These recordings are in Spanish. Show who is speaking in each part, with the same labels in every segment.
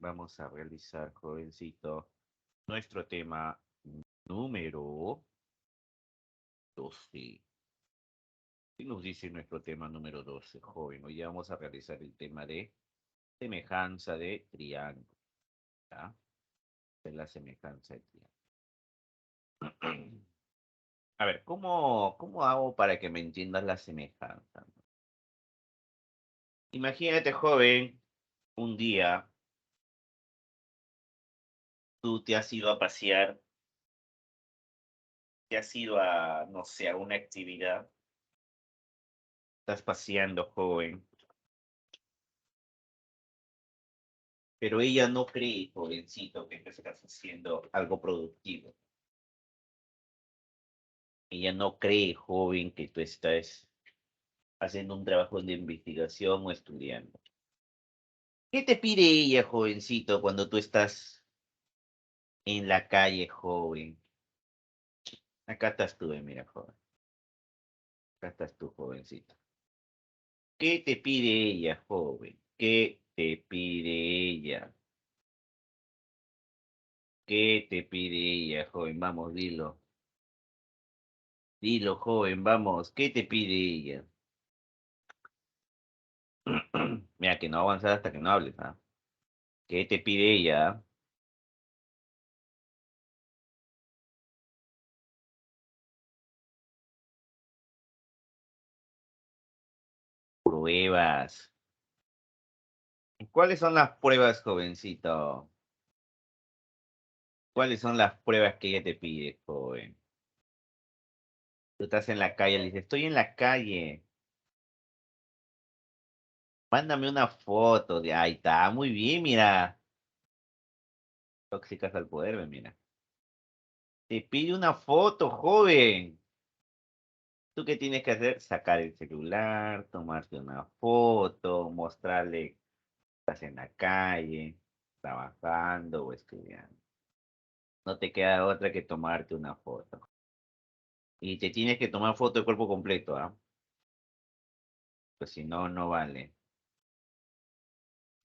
Speaker 1: Vamos a realizar, jovencito, nuestro tema número 12. ¿Qué nos dice nuestro tema número 12, joven? Hoy ya vamos a realizar el tema de semejanza de triángulo. ¿Ya? De la semejanza de triángulo. A ver, ¿cómo hago para que me entiendas la semejanza? Imagínate, joven, un día tú te has ido a pasear, te has ido a, no sé, a una actividad, estás paseando, joven, pero ella no cree, jovencito, que tú estás haciendo algo productivo. Ella no cree, joven, que tú estás haciendo un trabajo de investigación o estudiando. ¿Qué te pide ella, jovencito, cuando tú estás en la calle, joven? Acá estás tú, mira, joven. Acá estás tú, jovencito. ¿Qué te pide ella, joven? ¿Qué te pide ella? ¿Qué te pide ella, joven? Vamos, dilo. Dilo, joven, vamos. ¿Qué te pide ella? Mira, que no avanzar hasta que no hables, ¿ah? ¿Qué te pide ella? Pruebas. ¿Cuáles son las pruebas, jovencito? ¿Cuáles son las pruebas que ella te pide, joven? Tú estás en la calle, le dices, estoy en la calle. Mándame una foto de ahí está, muy bien, mira. Tóxicas al poder, ve, mira. Te pide una foto, joven. ¿Tú qué tienes que hacer? Sacar el celular, tomarte una foto, mostrarle que estás en la calle, trabajando o estudiando. No te queda otra que tomarte una foto. Y te tienes que tomar foto de cuerpo completo, ¿ah? Pues si no, no vale.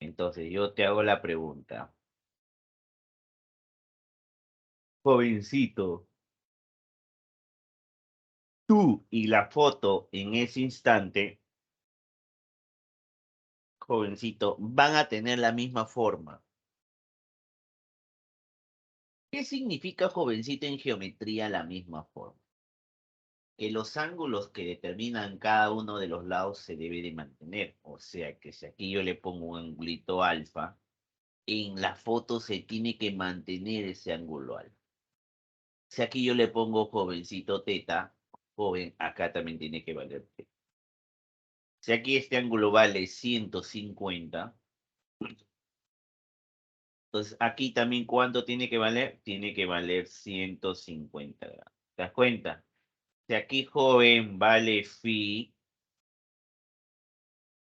Speaker 1: Entonces yo te hago la pregunta. Jovencito, tú y la foto en ese instante, jovencito, van a tener la misma forma. ¿Qué significa, jovencito, en geometría la misma forma? Que los ángulos que determinan cada uno de los lados se debe de mantener. O sea que si aquí yo le pongo un angulito alfa, en la foto se tiene que mantener ese ángulo alfa. Si aquí yo le pongo jovencito teta, joven, acá también tiene que valer teta. Si aquí este ángulo vale 150, entonces aquí también ¿cuánto tiene que valer? Tiene que valer 150 grados. ¿Te das cuenta? Si aquí joven vale phi,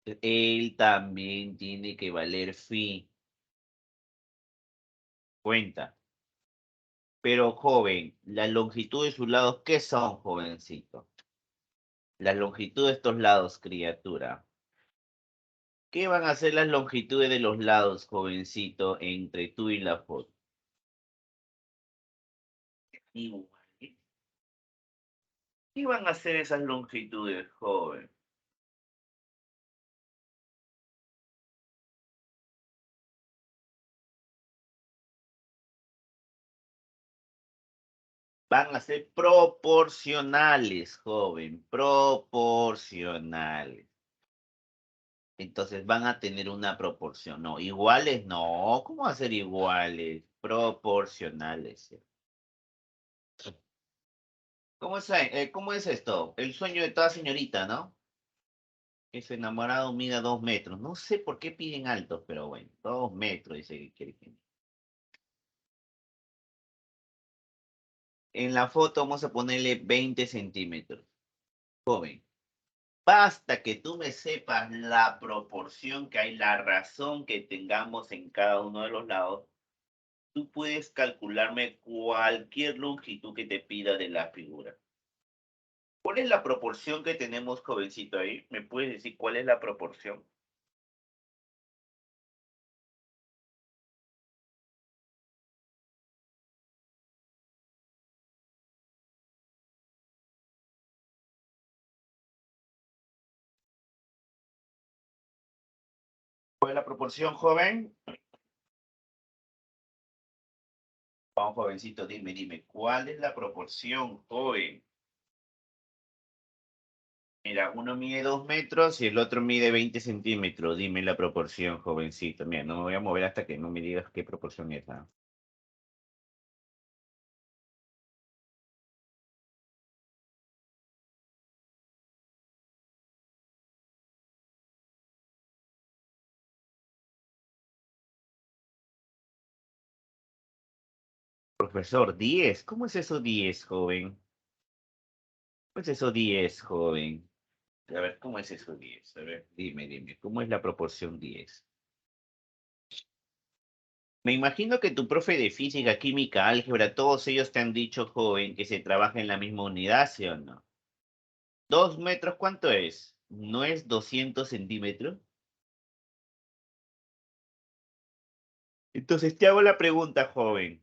Speaker 1: él también tiene que valer phi. Cuenta. Pero joven, la longitud de sus lados, ¿qué son, jovencito? La longitud de estos lados, criatura. ¿Qué van a ser las longitudes de los lados, jovencito, entre tú y la foto? Igual. ¿Qué van a ser esas longitudes, joven? Van a ser proporcionales, joven, proporcionales. Entonces van a tener una proporción. No, iguales no. ¿Cómo va a ser iguales? Proporcionales. ¿Cómo es esto? El sueño de toda señorita, ¿no? Que su enamorado mida 2 metros. No sé por qué piden altos, pero bueno, 2 metros, dice que quiere que. En la foto vamos a ponerle 20 centímetros. Joven, basta que tú me sepas la proporción que hay, la razón que tengamos en cada uno de los lados. Tú puedes calcularme cualquier longitud que te pida de la figura. ¿Cuál es la proporción que tenemos, jovencito, ahí? ¿Me puedes decir cuál es la proporción? ¿Cuál es la proporción, joven? Vamos, jovencito, dime, ¿cuál es la proporción, joven? Mira, uno mide 2 metros y el otro mide 20 centímetros. Dime la proporción, jovencito. Mira, no me voy a mover hasta que no me digas qué proporción es. ¿Ah? Profesor, 10. ¿Cómo es eso 10, joven? ¿Cómo es eso 10, joven? A ver, ¿cómo es eso 10? A ver, dime, ¿cómo es la proporción 10? Me imagino que tu profe de física, química, álgebra, todos ellos te han dicho, joven, que se trabaja en la misma unidad, ¿sí o no? 2 metros, ¿cuánto es? ¿No es 200 centímetros? Entonces te hago la pregunta, joven.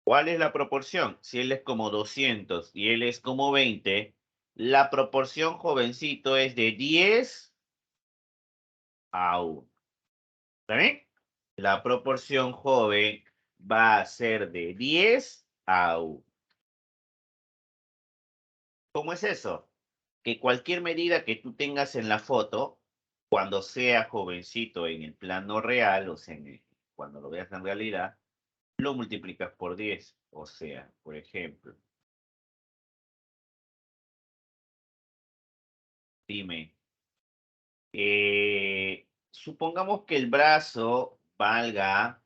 Speaker 1: ¿Cuál es la proporción? Si él es como 200 y él es como 20, la proporción, jovencito, es de 10 a 1. ¿Está bien? La proporción, joven, va a ser de 10 a 1. ¿Cómo es eso? Que cualquier medida que tú tengas en la foto, cuando sea jovencito en el plano real, o sea, cuando lo veas en realidad, lo multiplicas por 10. O sea, por ejemplo, dime, supongamos que el brazo valga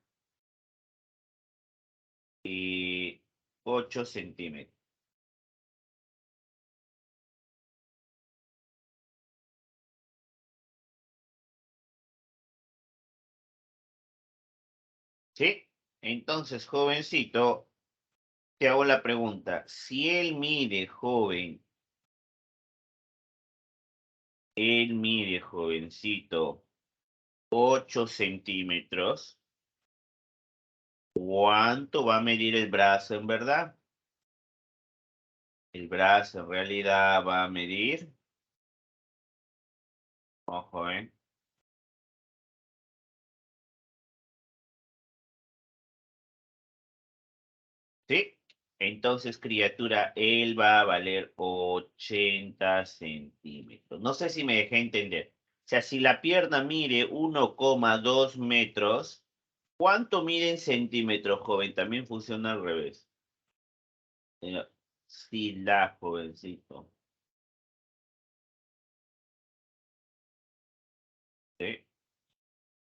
Speaker 1: 8 centímetros. ¿Sí? Entonces, jovencito, te hago la pregunta. Si él mide, joven, él mide, jovencito, 8 centímetros, ¿cuánto va a medir el brazo en verdad? El brazo en realidad va a medir, ojo, ¿sí? Entonces, criatura, él va a valer 80 centímetros. No sé si me dejé entender. O sea, si la pierna mide 1,2 metros, ¿cuánto mide en centímetros, joven? También funciona al revés. Eh, Sí, la jovencito. ¿Sí?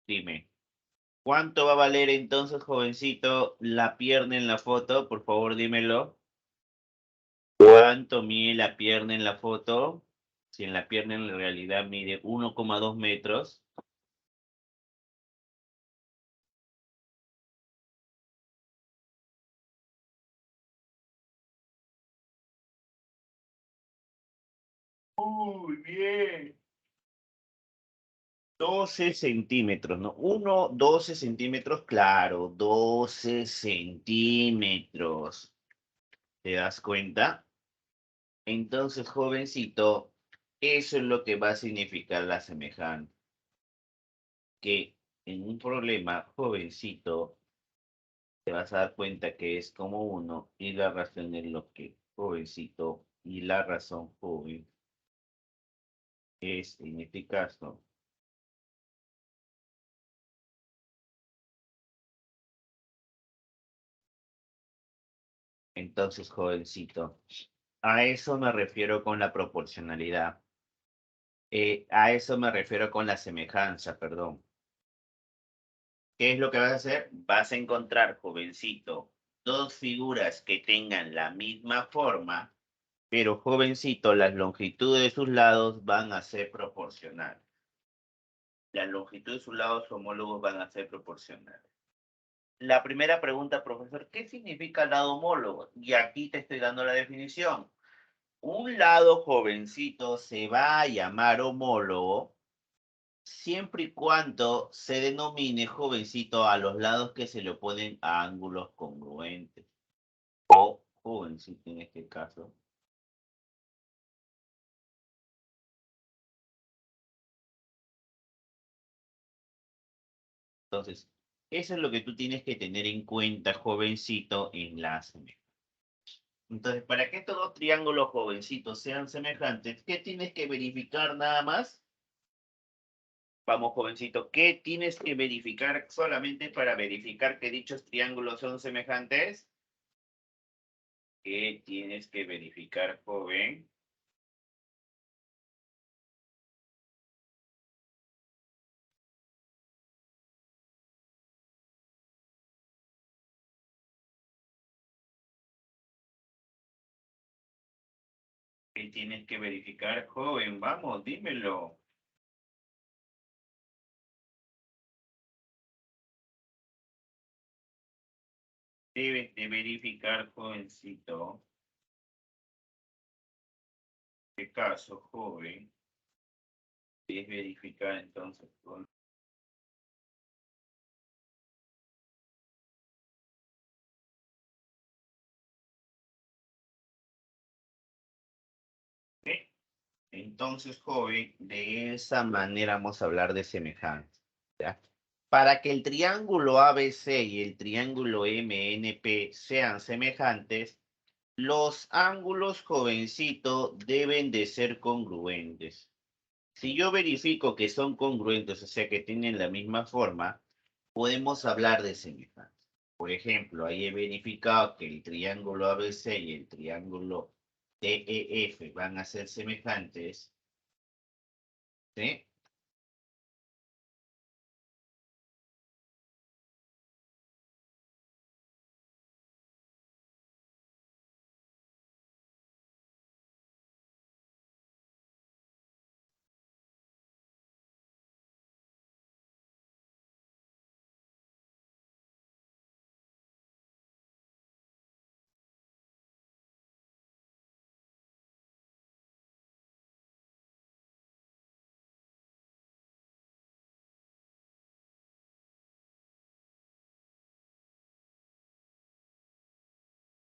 Speaker 1: Dime. ¿Cuánto va a valer entonces, jovencito, la pierna en la foto? Por favor, dímelo. ¿Cuánto mide la pierna en la foto? Si en la pierna en realidad mide 1,2 metros. Muy bien. 12 centímetros, ¿no? 12 centímetros, claro, 12 centímetros. ¿Te das cuenta? Entonces, jovencito, eso es lo que va a significar la semejanza. Que en un problema, jovencito, te vas a dar cuenta que es como uno y la razón es lo que, jovencito, y la razón, joven, es en este caso. Entonces, jovencito, a eso me refiero con la proporcionalidad. A eso me refiero con la semejanza, perdón. ¿Qué es lo que vas a hacer? Vas a encontrar, jovencito, dos figuras que tengan la misma forma, pero, jovencito, las longitudes de sus lados van a ser proporcionales. Las longitudes de sus lados homólogos van a ser proporcionales. La primera pregunta, profesor, ¿qué significa lado homólogo? Y aquí te estoy dando la definición. Un lado, jovencito, se va a llamar homólogo siempre y cuando se denomine, jovencito, a los lados que se le oponen a ángulos congruentes. O, jovencito, en este caso. Entonces, eso es lo que tú tienes que tener en cuenta, jovencito, en la semejanza. Entonces, para que estos dos triángulos jovencitos sean semejantes, ¿qué tienes que verificar nada más? Vamos, jovencito, ¿qué tienes que verificar solamente para verificar que dichos triángulos son semejantes? ¿Qué tienes que verificar, joven? ¿Qué tienes que verificar, joven? Vamos, dímelo. Debes de verificar, jovencito. ¿Qué caso, joven? Debes verificar entonces. ¿Sí? Entonces, joven, de esa manera vamos a hablar de semejanza. ¿Ya? Para que el triángulo ABC y el triángulo MNP sean semejantes, los ángulos, jovencito, deben de ser congruentes. Si yo verifico que son congruentes, o sea que tienen la misma forma, podemos hablar de semejanza. Por ejemplo, ahí he verificado que el triángulo ABC y el triángulo DEF van a ser semejantes, ¿sí?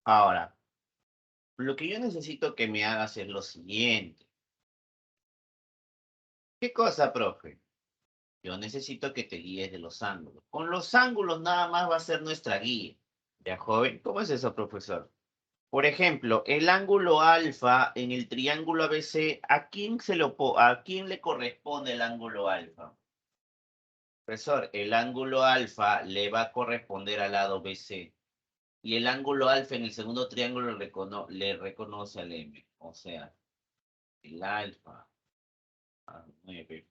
Speaker 1: Ahora, lo que yo necesito que me hagas es lo siguiente. ¿Qué cosa, profe? Yo necesito que te guíes de los ángulos. Con los ángulos nada más va a ser nuestra guía. ¿Ya, joven? ¿Cómo es eso, profesor? Por ejemplo, el ángulo alfa en el triángulo ABC, ¿a quién le corresponde el ángulo alfa? Profesor, el ángulo alfa le va a corresponder al lado BC. Y el ángulo alfa en el segundo triángulo le reconoce al M. O sea, el alfa a 9.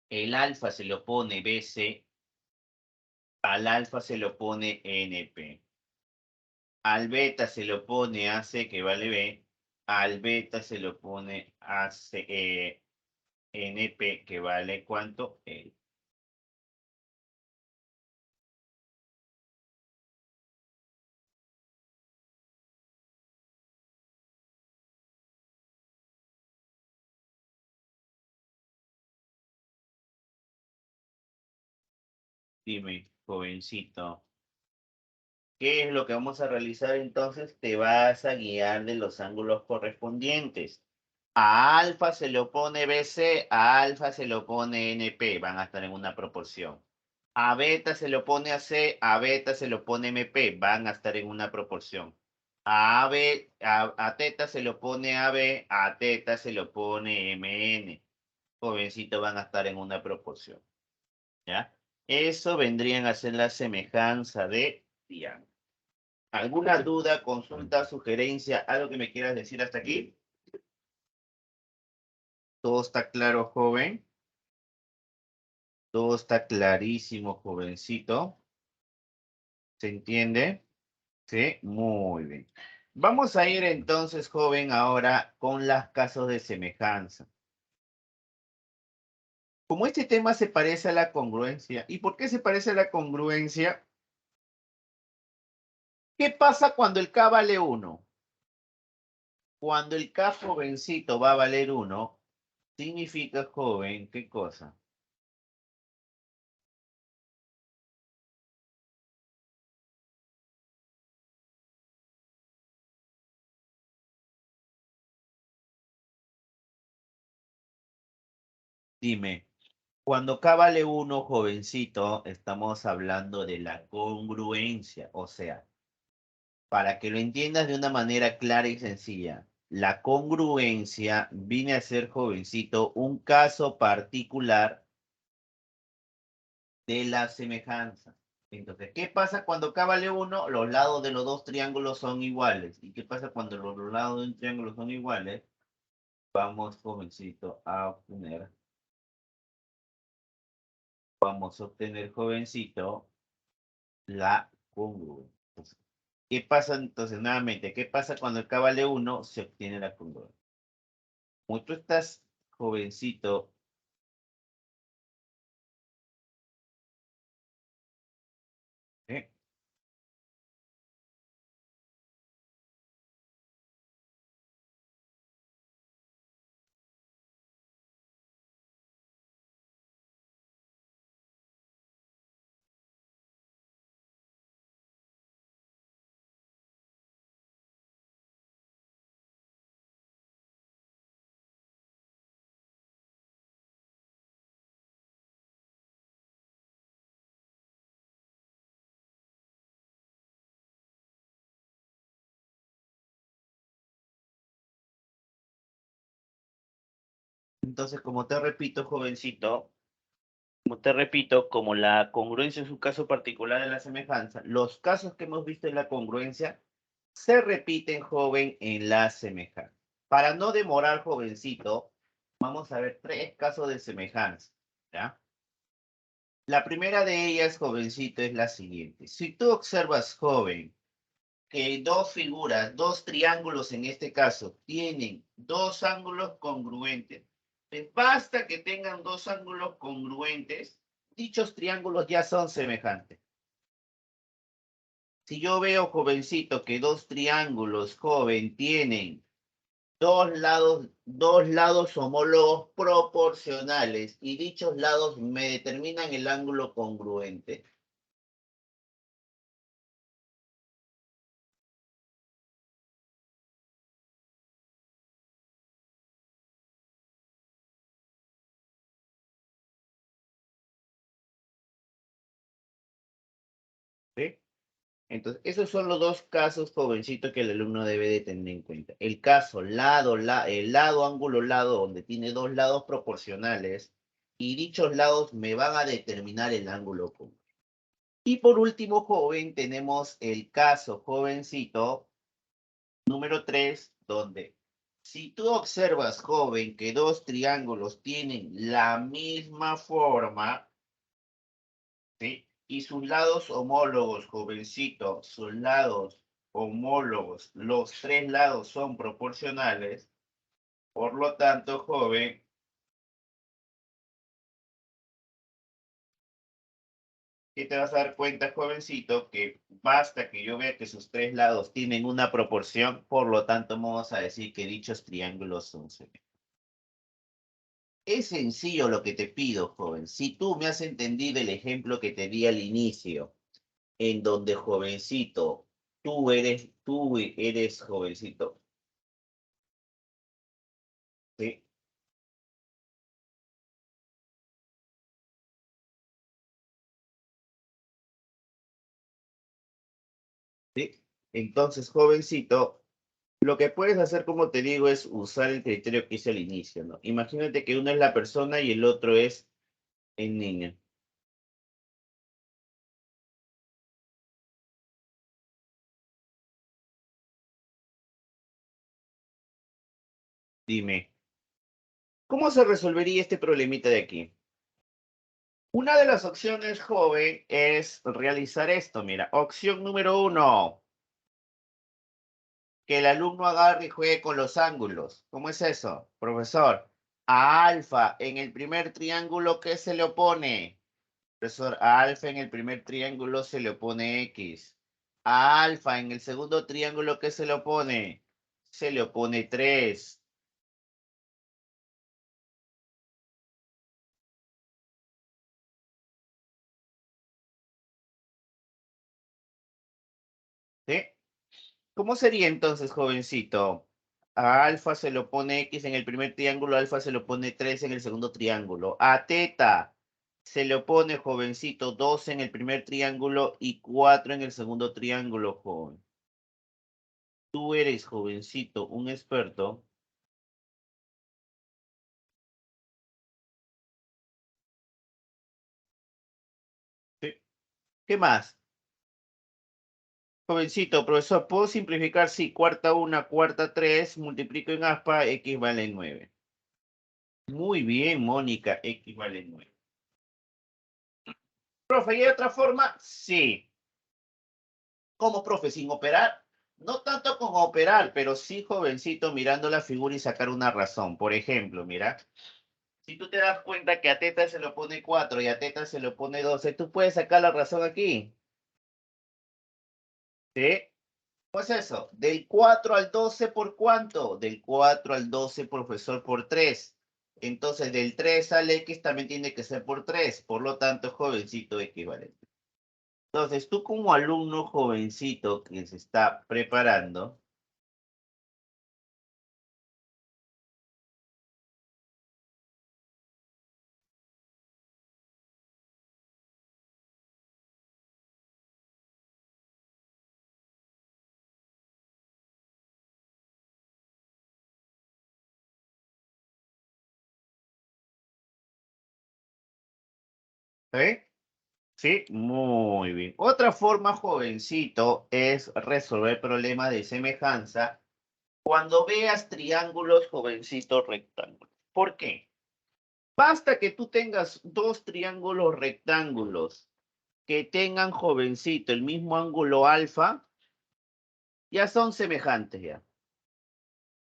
Speaker 1: El alfa se lo pone BC, al alfa se lo pone NP. Al beta se lo pone AC, que vale B. Al beta se lo pone AC, NP, que vale ¿cuánto? Dime, jovencito, ¿qué es lo que vamos a realizar entonces? Te vas a guiar de los ángulos correspondientes. A alfa se le opone BC, a alfa se le opone NP, van a estar en una proporción. A beta se le opone AC, a beta se le opone MP, van a estar en una proporción. A teta se le opone AB, a teta se le opone MN. Jovencito, van a estar en una proporción. ¿Ya? Eso vendrían a ser la semejanza de triángulo. ¿Alguna duda, consulta, sugerencia, algo que me quieras decir hasta aquí? ¿Todo está claro, joven? Todo está clarísimo, jovencito. ¿Se entiende? Sí, muy bien. Vamos a ir entonces, joven, ahora con los casos de semejanza. Como este tema se parece a la congruencia, ¿y por qué se parece a la congruencia? ¿Qué pasa cuando el K vale 1? Cuando el K jovencito va a valer 1, significa, joven, ¿qué cosa? Dime. Cuando K vale 1, jovencito, estamos hablando de la congruencia. O sea, para que lo entiendas de una manera clara y sencilla, la congruencia viene a ser, jovencito, un caso particular de la semejanza. Entonces, ¿qué pasa cuando K vale 1? Los lados de los dos triángulos son iguales. ¿Y qué pasa cuando los lados de un triángulo son iguales? Vamos, jovencito, a obtener. Vamos a obtener, jovencito, la congruencia. ¿Qué pasa entonces nuevamente? ¿Qué pasa cuando el K vale 1? Se obtiene la congruencia. Como tú estás jovencito, ¿eh? Entonces, como te repito, jovencito, como te repito, como la congruencia es un caso particular de la semejanza, los casos que hemos visto en la congruencia se repiten, joven, en la semejanza. Para no demorar, jovencito, vamos a ver tres casos de semejanza, ¿ya? La primera de ellas, jovencito, es la siguiente. Si tú observas, joven, que dos figuras, dos triángulos en este caso, tienen dos ángulos congruentes, pues basta que tengan dos ángulos congruentes, dichos triángulos ya son semejantes. Si yo veo, jovencito, que dos triángulos, joven, tienen dos lados homólogos proporcionales y dichos lados me determinan el ángulo congruente. ¿Sí? Entonces, esos son los dos casos, jovencito, que el alumno debe de tener en cuenta. El caso el lado, ángulo, lado, donde tiene dos lados proporcionales y dichos lados me van a determinar el ángulo común. Y por último, joven, tenemos el caso, jovencito, número 3, donde si tú observas, joven, que dos triángulos tienen la misma forma, ¿sí? Y sus lados homólogos, jovencito, sus lados homólogos, los tres lados son proporcionales, por lo tanto, joven, ¿qué te vas a dar cuenta, jovencito? Que basta que yo vea que sus tres lados tienen una proporción, por lo tanto, vamos a decir que dichos triángulos son semejantes. Es sencillo lo que te pido, joven. Si tú me has entendido el ejemplo que te di al inicio, en donde, jovencito, tú eres jovencito, ¿sí? ¿Sí? Entonces, jovencito, lo que puedes hacer, como te digo, es usar el criterio que hice al inicio, ¿no? Imagínate que uno es la persona y el otro es el niño. Dime, ¿cómo se resolvería este problemita de aquí? Una de las opciones, joven, es realizar esto. Mira, opción número 1, que el alumno agarre y juegue con los ángulos. ¿Cómo es eso, profesor? A alfa en el primer triángulo, ¿qué se le opone? Profesor, a alfa en el primer triángulo se le opone X. A alfa en el segundo triángulo, ¿qué se le opone? Se le opone 3. ¿Sí? ¿Cómo sería entonces, jovencito? A alfa se lo pone X en el primer triángulo, alfa se lo pone 3 en el segundo triángulo. A teta se le pone, jovencito, 2 en el primer triángulo y 4 en el segundo triángulo, joven. Tú eres, jovencito, un experto. Sí. ¿Qué más? Jovencito, profesor, ¿puedo simplificar? Sí, cuarta 1, cuarta 3, multiplico en aspa, X vale 9. Muy bien, Mónica, X vale 9. Profe, ¿y hay otra forma? Sí. ¿Cómo, profe? ¿Sin operar? No tanto con operar, pero sí, jovencito, mirando la figura y sacar una razón. Por ejemplo, mira, si tú te das cuenta que a teta se lo pone 4 y a teta se lo pone 12, tú puedes sacar la razón aquí. ¿Sí? Pues eso, del 4 al 12 ¿por cuánto? Del 4 al 12, profesor, por 3. Entonces, del 3 al X también tiene que ser por 3. Por lo tanto, jovencito equivalente. Entonces, tú como alumno jovencito que se está preparando, ¿eh? Sí, muy bien. Otra forma, jovencito, es resolver problemas de semejanza cuando veas triángulos, jovencito, rectángulos. ¿Por qué? Basta que tú tengas dos triángulos rectángulos que tengan, jovencito, el mismo ángulo alfa, ya son semejantes ya.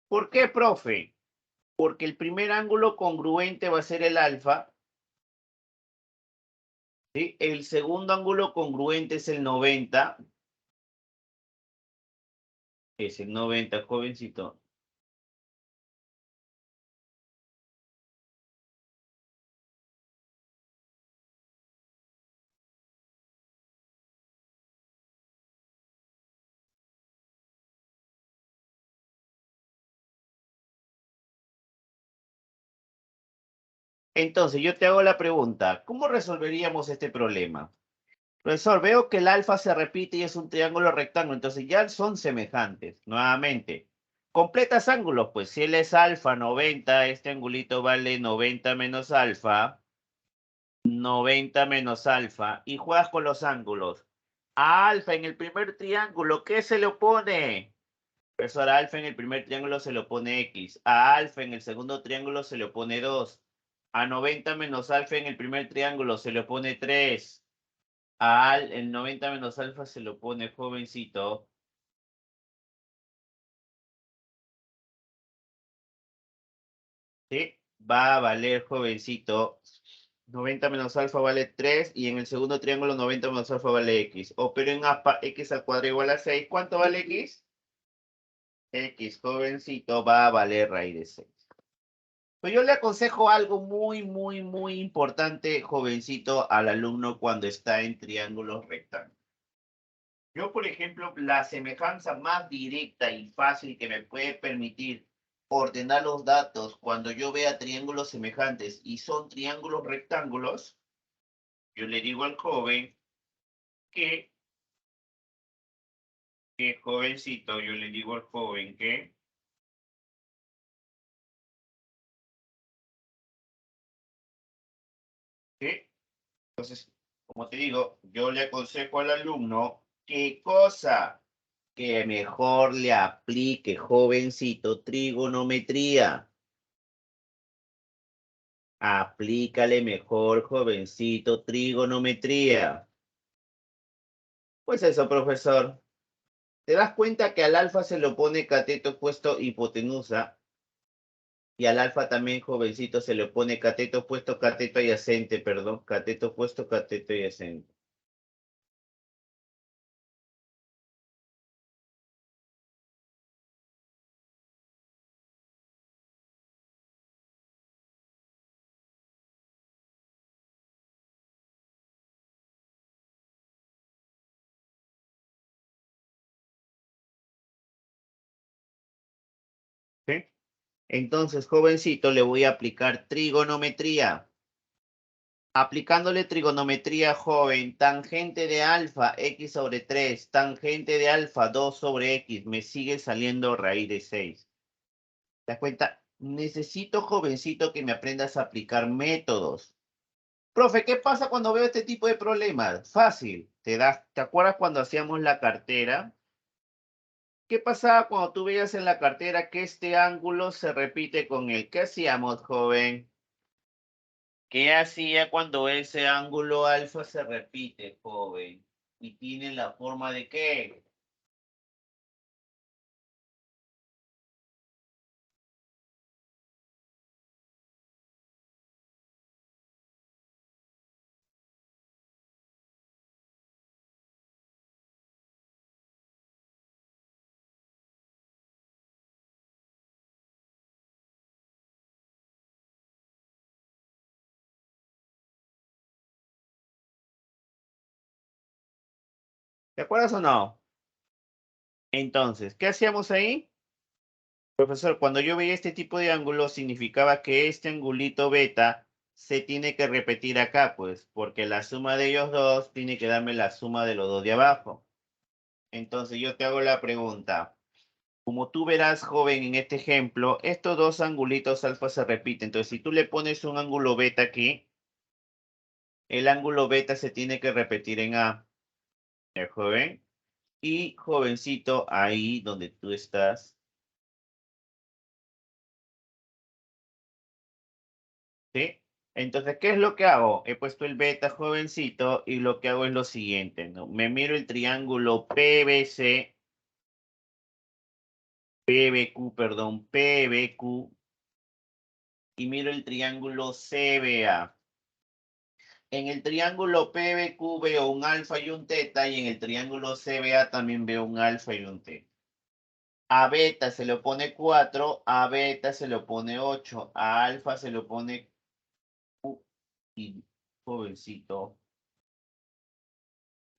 Speaker 1: ¿Por qué, profe? Porque el primer ángulo congruente va a ser el alfa, ¿sí? El segundo ángulo congruente es el 90, jovencito. Entonces, yo te hago la pregunta, ¿cómo resolveríamos este problema? Profesor, veo que el alfa se repite y es un triángulo rectángulo, entonces ya son semejantes. Nuevamente, completas ángulos, pues si él es alfa 90, este angulito vale 90 menos alfa, 90 menos alfa, y juegas con los ángulos. A alfa en el primer triángulo, ¿qué se le opone? Profesor, a alfa en el primer triángulo se le opone X. A alfa en el segundo triángulo se le opone 2. A 90 menos alfa en el primer triángulo se le opone 3. El 90 menos alfa se lo pone, jovencito. ¿Sí? Va a valer, jovencito. 90 menos alfa vale 3 y en el segundo triángulo 90 menos alfa vale X. Opero en APA, X al cuadrado igual a 6. ¿Cuánto vale X? X, jovencito, va a valer raíz de 6. Pues yo le aconsejo algo muy, muy, muy importante, jovencito, al alumno cuando está en triángulos rectángulos. Yo, por ejemplo, la semejanza más directa y fácil que me puede permitir ordenar los datos cuando yo vea triángulos semejantes y son triángulos rectángulos, yo le digo al joven que, jovencito, yo le digo al joven que, entonces, como te digo, yo le aconsejo al alumno qué cosa que mejor le aplique, jovencito, trigonometría. Aplícale mejor, jovencito, trigonometría. Pues eso, profesor. ¿Te das cuenta que al alfa se le opone cateto opuesto hipotenusa? Y al alfa también, jovencito, se le opone cateto opuesto, cateto adyacente, perdón. Cateto opuesto, cateto adyacente. Entonces, jovencito, le voy a aplicar trigonometría. Aplicándole trigonometría, joven, tangente de alfa, x sobre 3, tangente de alfa, 2 sobre x, me sigue saliendo raíz de 6. ¿Te das cuenta? Necesito, jovencito, que me aprendas a aplicar métodos. Profe, ¿qué pasa cuando veo este tipo de problemas? Fácil. ¿Te acuerdas cuando hacíamos la cartera? ¿Qué pasaba cuando tú veías en la cartera que este ángulo se repite con el? ¿Qué hacíamos, joven? ¿Qué hacía cuando ese ángulo alfa se repite, joven? Y tiene la forma de qué? ¿Te acuerdas o no? Entonces, ¿qué hacíamos ahí? Profesor, cuando yo veía este tipo de ángulo, significaba que este angulito beta se tiene que repetir acá, pues, porque la suma de ellos dos tiene que darme la suma de los dos de abajo. Entonces, yo te hago la pregunta. Como tú verás, joven, en este ejemplo, estos dos angulitos alfa se repiten. Entonces, si tú le pones un ángulo beta aquí, el ángulo beta se tiene que repetir en A, ¿el joven? Y jovencito, ahí donde tú estás, ¿sí? Entonces, ¿qué es lo que hago? He puesto el beta, jovencito, y lo que hago es lo siguiente, ¿no? Me miro el triángulo PBC, PBQ, perdón, PBQ, y miro el triángulo CBA. En el triángulo PBQ veo un alfa y un teta, y en el triángulo CBA también veo un alfa y un teta. A beta se le pone 4, a beta se le pone 8, a alfa se le pone Q y jovencito.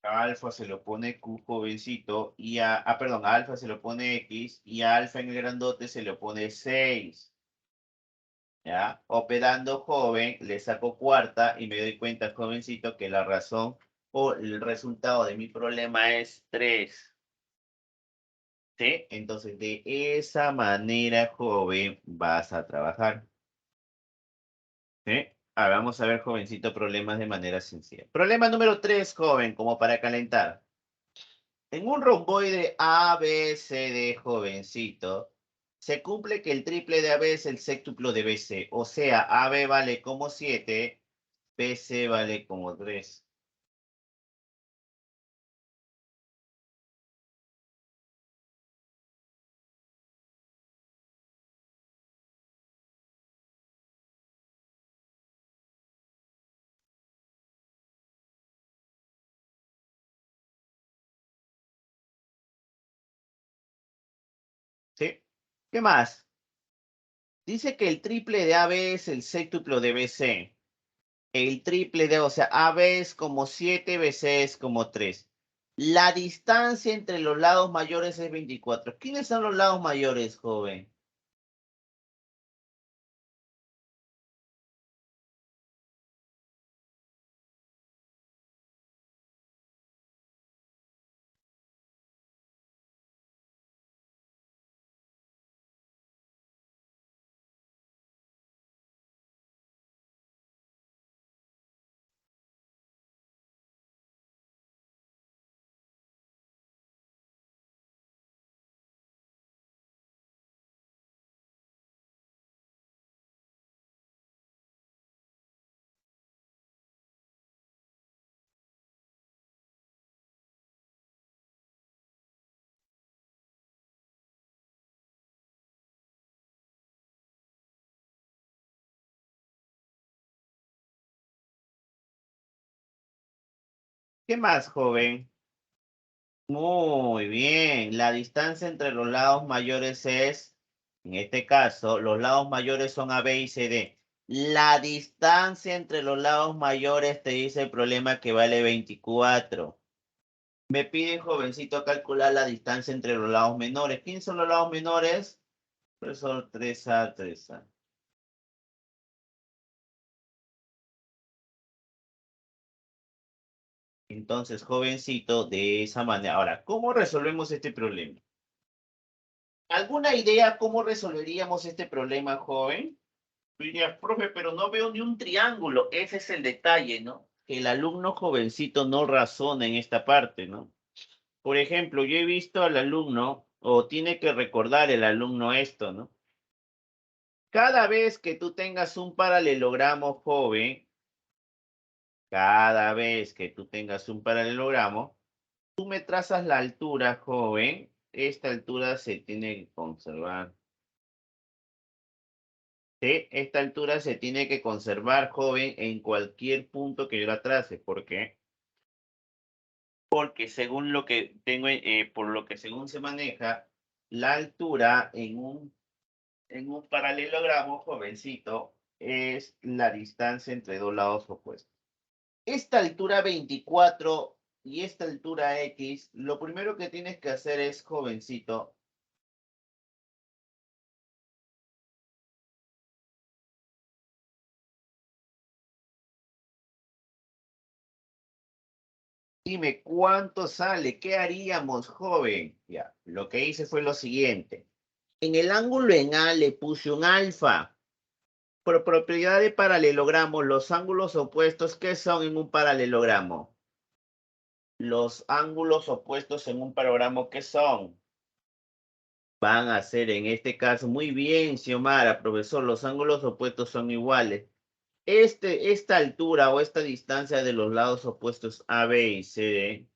Speaker 1: A alfa se lo pone Q jovencito y perdón, a alfa se lo pone X y a alfa en el grandote se le pone 6. ¿Ya? Operando joven, le saco cuarta y me doy cuenta, jovencito, que la razón o el resultado de mi problema es 3. ¿Sí? Entonces, de esa manera, joven, vas a trabajar. ¿Sí? Vamos a ver, jovencito, problemas de manera sencilla. Problema número 3, joven, como para calentar. En un romboide ABCD, jovencito, se cumple que el triple de AB es el séptuplo de BC. O sea, AB vale como 7, BC vale como 3. ¿Sí? ¿Qué más? Dice que el triple de AB es el séptuplo de BC. El triple de, o sea, AB es como 7, BC es como 3. La distancia entre los lados mayores es 24. ¿Quiénes son los lados mayores, joven? ¿Qué más, joven? Muy bien. La distancia entre los lados mayores es, en este caso, los lados mayores son A, B y C, D. La distancia entre los lados mayores te dice el problema que vale 24. Me pide, jovencito, calcular la distancia entre los lados menores. ¿Quiénes son los lados menores? Profesor, 3A, 3A. Entonces, jovencito, de esa manera. Ahora, ¿cómo resolvemos este problema? ¿Alguna idea cómo resolveríamos este problema, joven? Tú dirías, profe, pero no veo ni un triángulo. Ese es el detalle, ¿no? Que el alumno jovencito no razona en esta parte, ¿no? Por ejemplo, yo he visto al alumno, o tiene que recordar el alumno esto, ¿no? Cada vez que tú tengas un paralelogramo joven, cada vez que tú tengas un paralelogramo, tú me trazas la altura, joven. Esta altura se tiene que conservar. ¿Sí? Esta altura se tiene que conservar, joven, en cualquier punto que yo la trace. ¿Por qué? Porque según lo que tengo, por lo que según se maneja, la altura en un paralelogramo, jovencito, es la distancia entre dos lados opuestos. Esta altura 24 y esta altura X, lo primero que tienes que hacer es, jovencito, dime cuánto sale, ¿qué haríamos, joven? Ya, lo que hice fue lo siguiente. En el ángulo en A le puse un alfa. Por propiedad de paralelogramo, los ángulos opuestos, ¿qué son en un paralelogramo? Los ángulos opuestos en un paralelogramo, ¿qué son? Van a ser en este caso, muy bien, Xiomara, profesor, los ángulos opuestos son iguales. Esta altura o esta distancia de los lados opuestos A, B y C,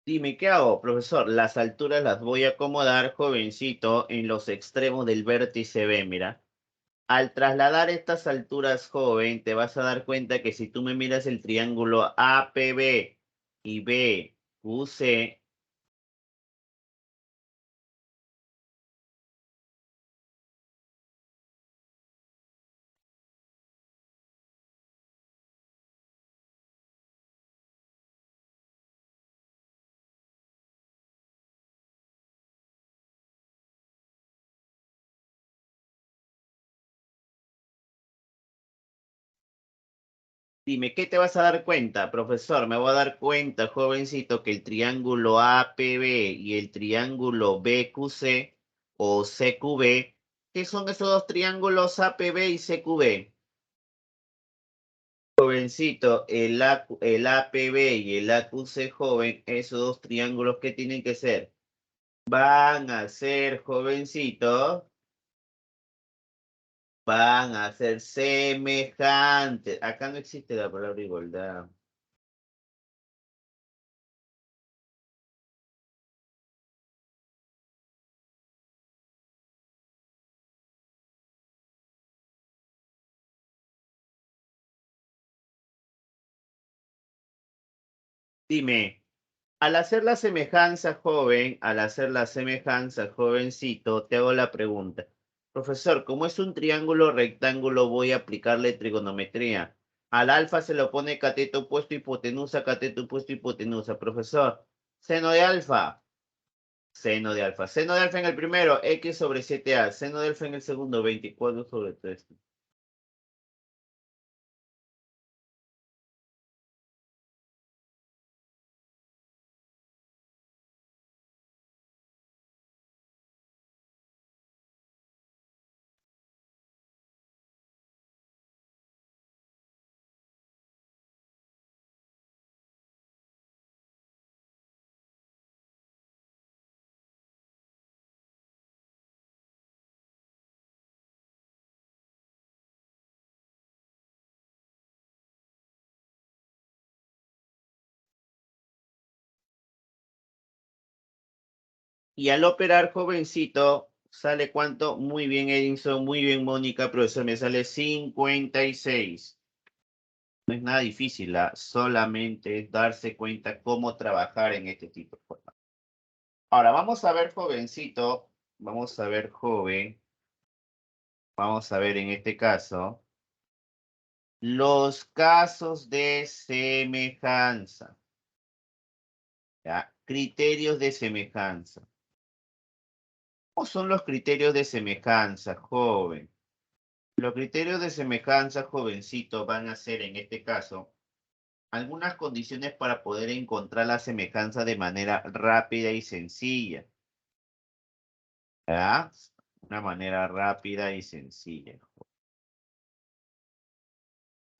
Speaker 1: dime, ¿qué hago, profesor? Las alturas las voy a acomodar, jovencito, en los extremos del vértice B, mira. Al trasladar estas alturas, joven, te vas a dar cuenta que si tú me miras el triángulo APB y BQC, dime, ¿qué te vas a dar cuenta, profesor? Me voy a dar cuenta, jovencito, que el triángulo APB y el triángulo BQC o CQB, ¿qué son esos dos triángulos APB y CQB? Jovencito, el APB y el AQC joven, esos dos triángulos, ¿qué tienen que ser? Van a ser, jovencito, van a ser semejantes. Acá no existe la palabra igualdad. Dime, al hacer la semejanza, joven, al hacer la semejanza, jovencito, te hago la pregunta. Profesor, como es un triángulo rectángulo, voy a aplicarle trigonometría. Al alfa se le pone cateto opuesto, hipotenusa, cateto opuesto, hipotenusa. Profesor, seno de alfa. Seno de alfa. Seno de alfa en el primero, x sobre 7a. Seno de alfa en el segundo, 24 sobre 3. Y al operar, jovencito, ¿sale cuánto? Muy bien, Edinson, muy bien, Mónica, profesor, me sale 56. No es nada difícil, solamente es darse cuenta cómo trabajar en este tipo de forma. Ahora, vamos a ver, jovencito, vamos a ver, joven, vamos a ver en este caso, los casos de semejanza. ¿Ya? Criterios de semejanza. ¿Cómo son los criterios de semejanza, joven? Los criterios de semejanza, jovencito, van a ser, en este caso, algunas condiciones para poder encontrar la semejanza de manera rápida y sencilla. ¿Ya? Una manera rápida y sencilla.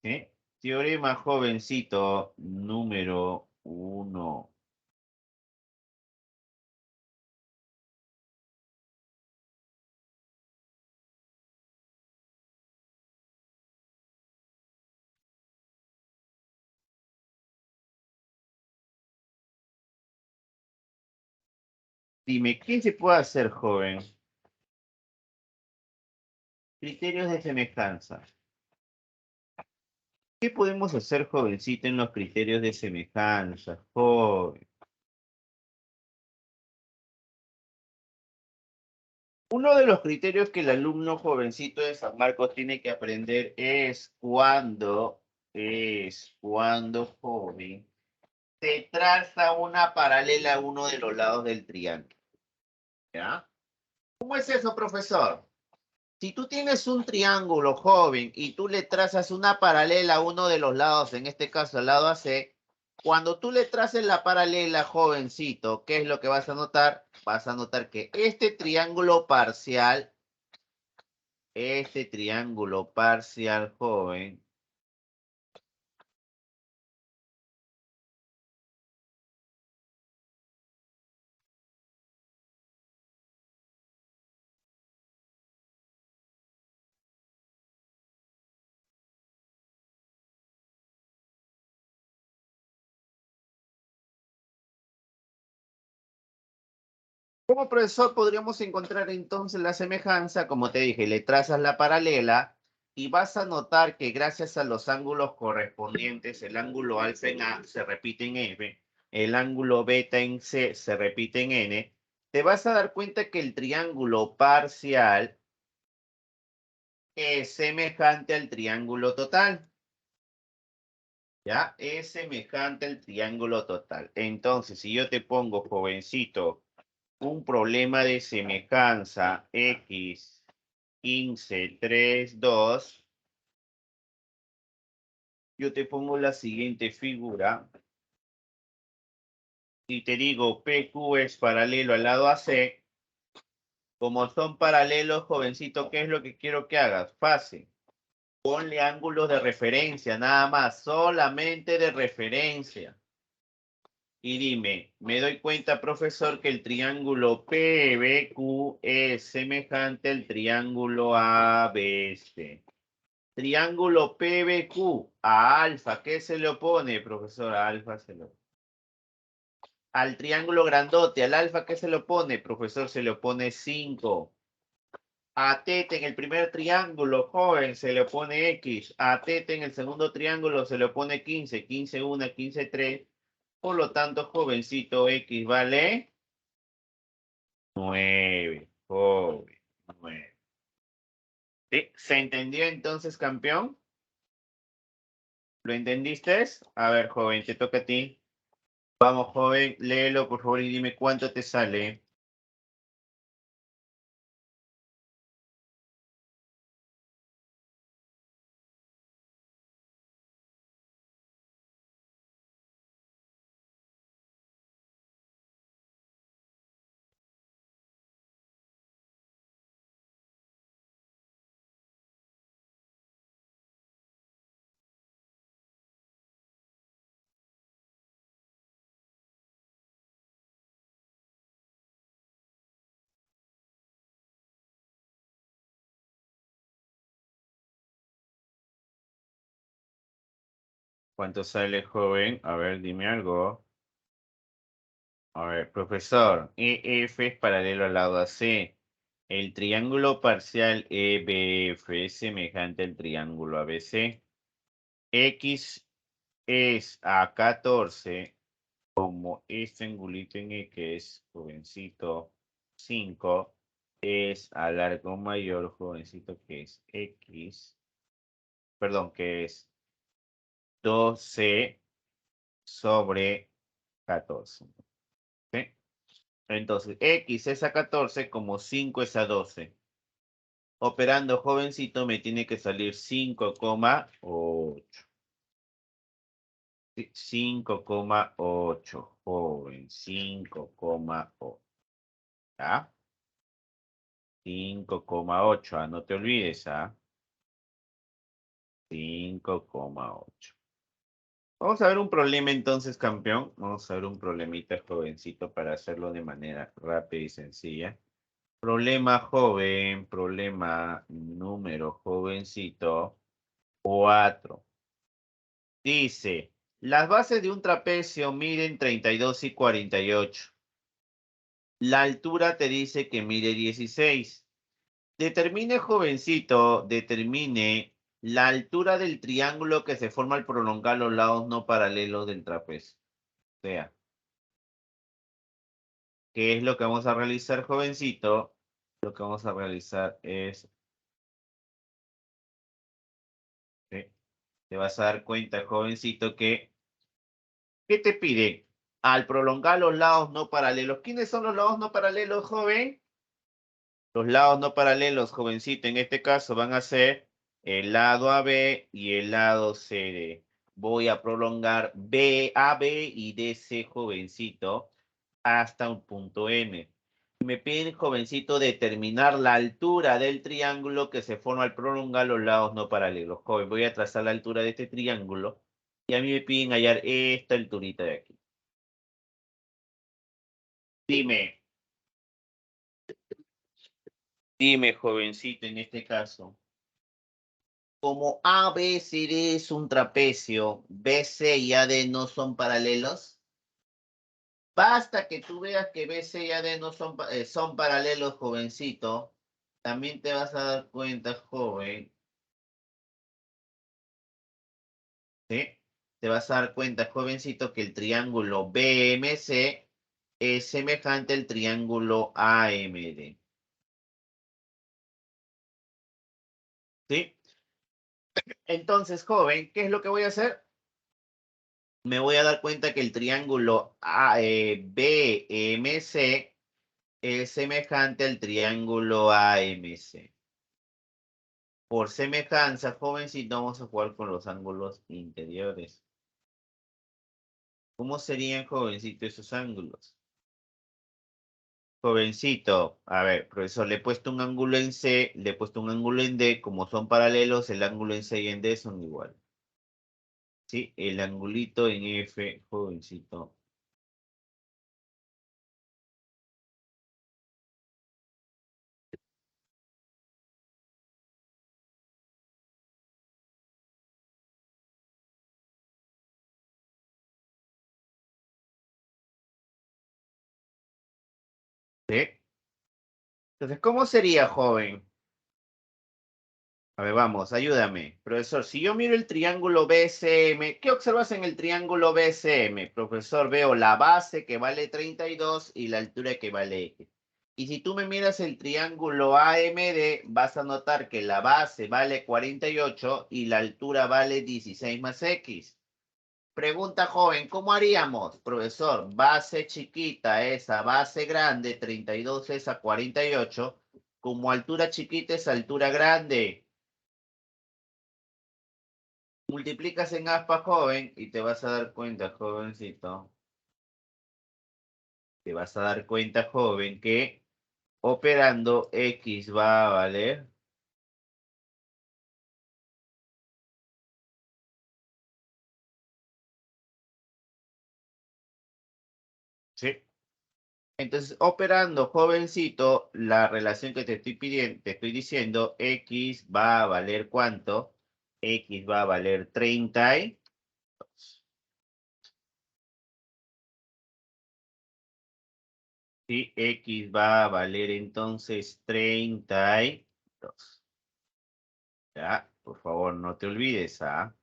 Speaker 1: ¿Sí? Teorema, jovencito, número 1. Dime, ¿qué se puede hacer, joven? Criterios de semejanza. ¿Qué podemos hacer, jovencito, en los criterios de semejanza, joven? Uno de los criterios que el alumno jovencito de San Marcos tiene que aprender es cuando, joven, se traza una paralela a uno de los lados del triángulo. ¿Ya? ¿Cómo es eso, profesor? Si tú tienes un triángulo, joven, y tú le trazas una paralela a uno de los lados, en este caso el lado AC, cuando tú le traces la paralela, jovencito, ¿qué es lo que vas a notar? Vas a notar que este triángulo parcial, joven, como profesor podríamos encontrar entonces la semejanza, como te dije, le trazas la paralela y vas a notar que gracias a los ángulos correspondientes, el ángulo alfa en A se repite en F, el ángulo beta en C se repite en N, te vas a dar cuenta que el triángulo parcial es semejante al triángulo total. ¿Ya? Es semejante al triángulo total. Entonces, si yo te pongo, jovencito, un problema de semejanza X 15, 3, 2. Yo te pongo la siguiente figura y te digo PQ es paralelo al lado AC. Como son paralelos, jovencito, ¿qué es lo que quiero que hagas? Fácil. Ponle ángulos de referencia, nada más, solamente de referencia. Y dime, me doy cuenta, profesor, que el triángulo PBQ es semejante al triángulo ABC. Triángulo PBQ a alfa, ¿qué se le opone, profesor? A alfa se lo. Al triángulo grandote, al alfa, ¿qué se le opone, profesor? Se le opone 5. A teta en el primer triángulo, joven, se le opone X. A teta en el segundo triángulo se le opone 15. 15 1, 15 3. Por lo tanto, jovencito, X vale 9. Joven, 9. ¿Sí? ¿Se entendió entonces, campeón? ¿Lo entendiste? A ver, joven, te toca a ti. Vamos, joven, léelo, por favor, y dime cuánto te sale. ¿Cuánto sale, joven? A ver, dime algo. A ver, profesor, EF es paralelo al lado AC. El triángulo parcial EBF es semejante al triángulo ABC. X es a 14, como este angulito en E que es jovencito 5, es al largo mayor jovencito que es X, perdón, que es 12 sobre 14. ¿Sí? Entonces, X es a 14 como 5 es a 12. Operando jovencito me tiene que salir 5,8. 5,8, joven, 5,8. ¿Ah? 5,8. No te olvides, ¿ah? 5,8. Vamos a ver un problema entonces, campeón. Vamos a ver un problemita jovencito para hacerlo de manera rápida y sencilla. Problema joven, problema número jovencito 4. Dice, las bases de un trapecio miden 32 y 48. La altura te dice que mide 16. Determine, jovencito, determine la altura del triángulo que se forma al prolongar los lados no paralelos del trapecio. O sea, ¿qué es lo que vamos a realizar, jovencito? Lo que vamos a realizar es, ¿sí? Te vas a dar cuenta, jovencito, que, ¿qué te pide? Al prolongar los lados no paralelos. ¿Quiénes son los lados no paralelos, joven? Los lados no paralelos, jovencito, en este caso van a ser el lado AB y el lado CD. Voy a prolongar AB y DC, jovencito, hasta un punto M. Me piden, jovencito, determinar la altura del triángulo que se forma al prolongar los lados no paralelos. Joven, voy a trazar la altura de este triángulo y a mí me piden hallar esta alturita de aquí. Dime, dime, jovencito, en este caso. Como ABCD es un trapecio, BC y AD no son paralelos, basta que tú veas que BC y AD no son, son paralelos, jovencito, también te vas a dar cuenta, joven, ¿sí? Te vas a dar cuenta, jovencito, que el triángulo BMC es semejante al triángulo AMD, ¿sí? Entonces, joven, ¿qué es lo que voy a hacer? Me voy a dar cuenta que el triángulo BMC es semejante al triángulo AMC. Por semejanza, jovencito, vamos a jugar con los ángulos interiores. ¿Cómo serían, jovencito, esos ángulos? Jovencito, a ver, profesor, le he puesto un ángulo en C, le he puesto un ángulo en D, como son paralelos, el ángulo en C y en D son iguales. ¿Sí? El angulito en F, jovencito. ¿Sí? Entonces, ¿cómo sería, joven? A ver, vamos, ayúdame. Profesor, si yo miro el triángulo BCM, ¿qué observas en el triángulo BCM? Profesor, veo la base que vale 32 y la altura que vale X. Y si tú me miras el triángulo AMD, vas a notar que la base vale 48 y la altura vale 16 más X. Pregunta joven, ¿cómo haríamos? Profesor, base chiquita esa base grande, 32 esa 48, como altura chiquita es altura grande. Multiplicas en aspa, joven, y te vas a dar cuenta, jovencito, te vas a dar cuenta, joven, que operando X va a valer, ¿sí? Entonces, operando, jovencito, la relación que te estoy pidiendo, te estoy diciendo, X va a valer ¿cuánto? X va a valer 30 Y X va a valer entonces 32. Ya, por favor, no te olvides, ¿ah?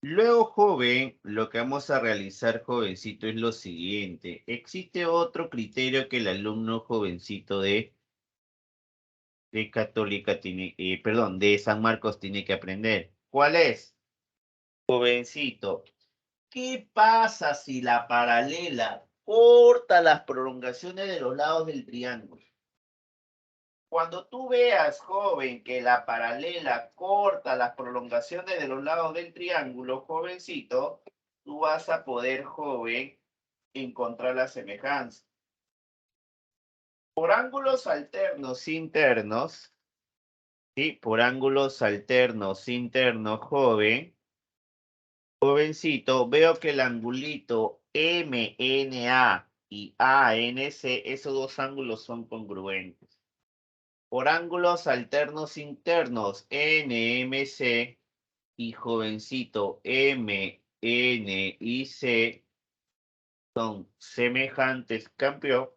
Speaker 1: Luego, joven, lo que vamos a realizar, jovencito, es lo siguiente. Existe otro criterio que el alumno jovencito de Católica tiene, perdón, de San Marcos tiene que aprender. ¿Cuál es? Jovencito, ¿qué pasa si la paralela corta las prolongaciones de los lados del triángulo? Cuando tú veas, joven, que la paralela corta las prolongaciones de los lados del triángulo, jovencito, tú vas a poder, joven, encontrar la semejanza. Por ángulos alternos internos, ¿sí? Por ángulos alternos internos, joven, jovencito, veo que el angulito MNA y ANC, esos dos ángulos son congruentes. Por ángulos alternos internos, NMC y jovencito MN y C son semejantes, campeón,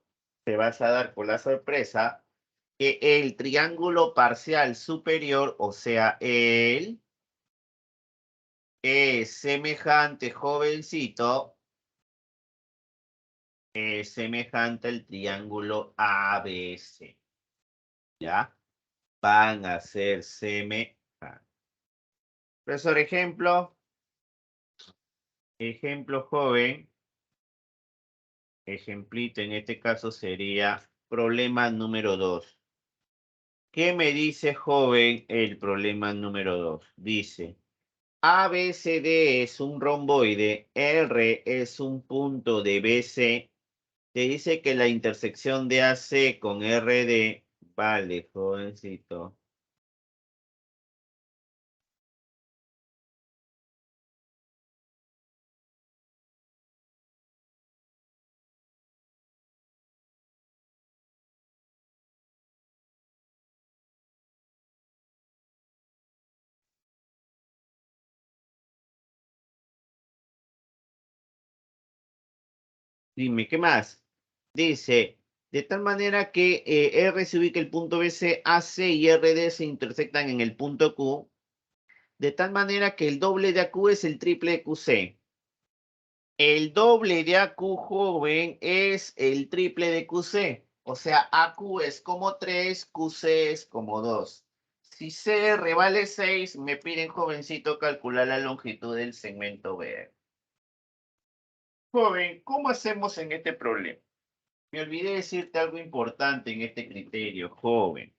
Speaker 1: te vas a dar por la sorpresa que el triángulo parcial superior, o sea, él es semejante, jovencito, es semejante al triángulo ABC. ¿Ya? Van a ser semejantes. Profesor, ejemplo joven, ejemplito en este caso sería problema número 2. ¿Qué me dice, joven, el problema número 2? Dice, ABCD es un romboide, R es un punto de BC. Te dice que la intersección de AC con RD, vale, jovencito. Dime, ¿qué más? Dice, de tal manera que R se ubica el punto BC, AC y RD se intersectan en el punto Q, de tal manera que el doble de AQ es el triple de QC. El doble de AQ, joven, es el triple de QC. O sea, AQ es como 3, QC es como 2. Si CR vale 6, me piden, jovencito, calcular la longitud del segmento BR. Joven, ¿cómo hacemos en este problema? Me olvidé decirte algo importante en este criterio, joven.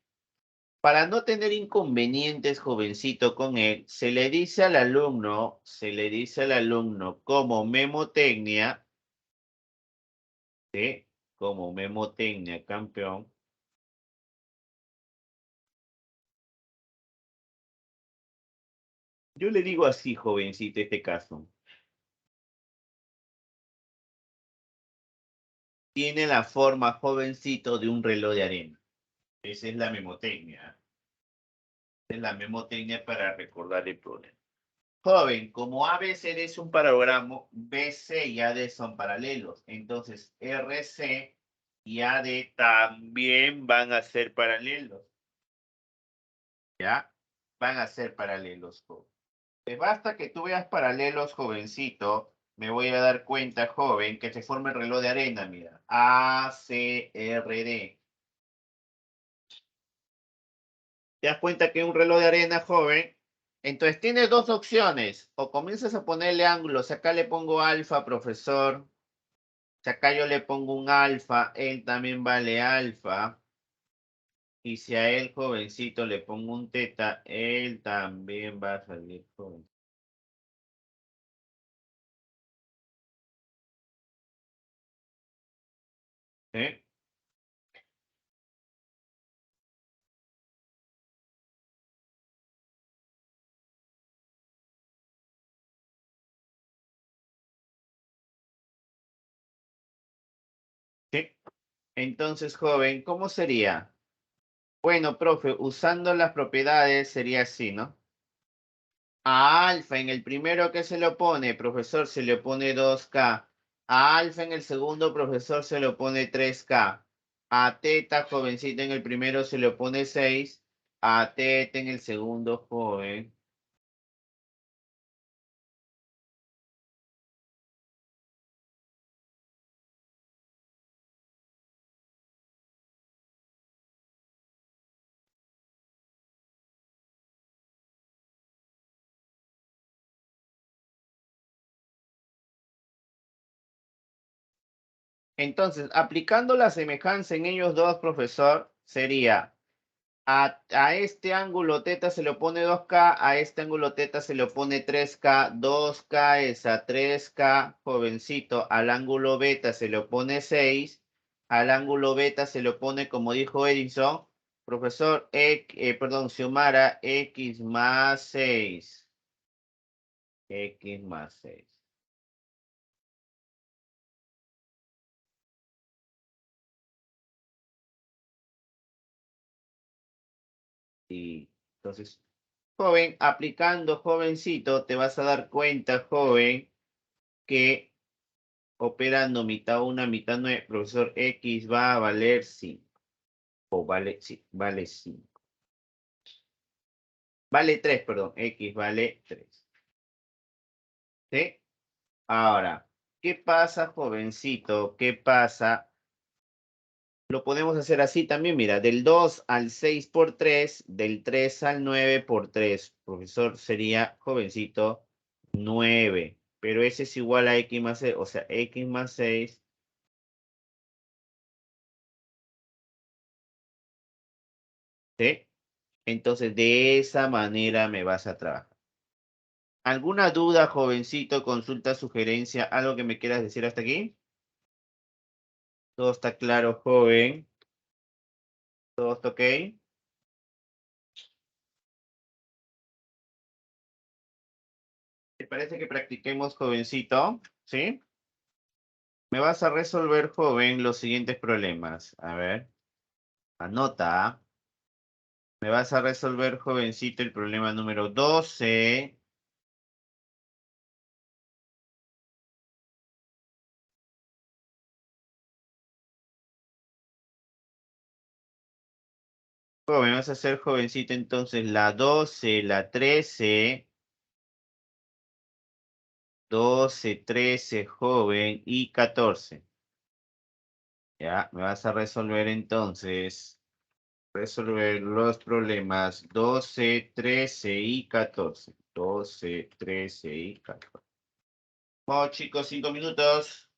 Speaker 1: Para no tener inconvenientes, jovencito, con él, se le dice al alumno como memotecnia, ¿sí? Como memotecnia, campeón. Yo le digo así, jovencito, este caso. Tiene la forma, jovencito, de un reloj de arena. Esa es la memotecnia. Esa es la memotecnia para recordar el problema. Joven, como ABCD es un paralogramo, BC y AD son paralelos. Entonces, RC y AD también van a ser paralelos. ¿Ya? Van a ser paralelos, joven. Te basta que tú veas paralelos, jovencito. Me voy a dar cuenta, joven, que se forma el reloj de arena, mira. ACRD. ¿Te das cuenta que es un reloj de arena, joven? Entonces tienes dos opciones. O comienzas a ponerle ángulos. Acá le pongo alfa, profesor. Si acá yo le pongo un alfa, él también vale alfa. Y si a él, jovencito, le pongo un teta, él también va a salir joven. ¿Eh? ¿Sí? Entonces, joven, ¿cómo sería? Bueno, profe, usando las propiedades sería así, ¿no? A alfa, en el primero que se le opone, profesor, se le opone 2K. A alfa en el segundo, profesor, se le pone 3K. A teta, jovencita, en el primero se le pone 6. A teta en el segundo, joven. Entonces, aplicando la semejanza en ellos dos, profesor, sería a este ángulo teta se le pone 2K, a este ángulo teta se le pone 3K, 2K es a 3K, jovencito, al ángulo beta se le pone 6, al ángulo beta se le pone, como dijo Edison, profesor, perdón, Xiomara, X más 6, X más 6. Y entonces, joven, aplicando, jovencito, te vas a dar cuenta, joven, que operando mitad una, mitad 9, profesor, X va a valer 5. O vale, sí, vale 5. Vale 3, perdón. X vale 3. ¿Sí? Ahora, ¿qué pasa, jovencito? ¿Qué pasa? Lo podemos hacer así también, mira, del 2 al 6 por 3, del 3 al 9 por 3. Profesor, sería, jovencito, 9. Pero ese es igual a X más 6, o sea, X más 6. ¿Sí? Entonces, de esa manera me vas a trabajar. ¿Alguna duda, jovencito? Consulta, sugerencia, algo que me quieras decir hasta aquí. Todo está claro, joven. Todo está ok. ¿Te parece que practiquemos, jovencito? ¿Sí? Me vas a resolver, joven, los siguientes problemas. A ver, anota. Me vas a resolver, jovencito, el problema número 12. Joven, vas a hacer, jovencito, entonces la 12, la 13. 12, 13, joven, y 14. Ya, me vas a resolver entonces. Resolver los problemas 12, 13 y 14. 12, 13 y 14. Vamos, chicos, 5 minutos.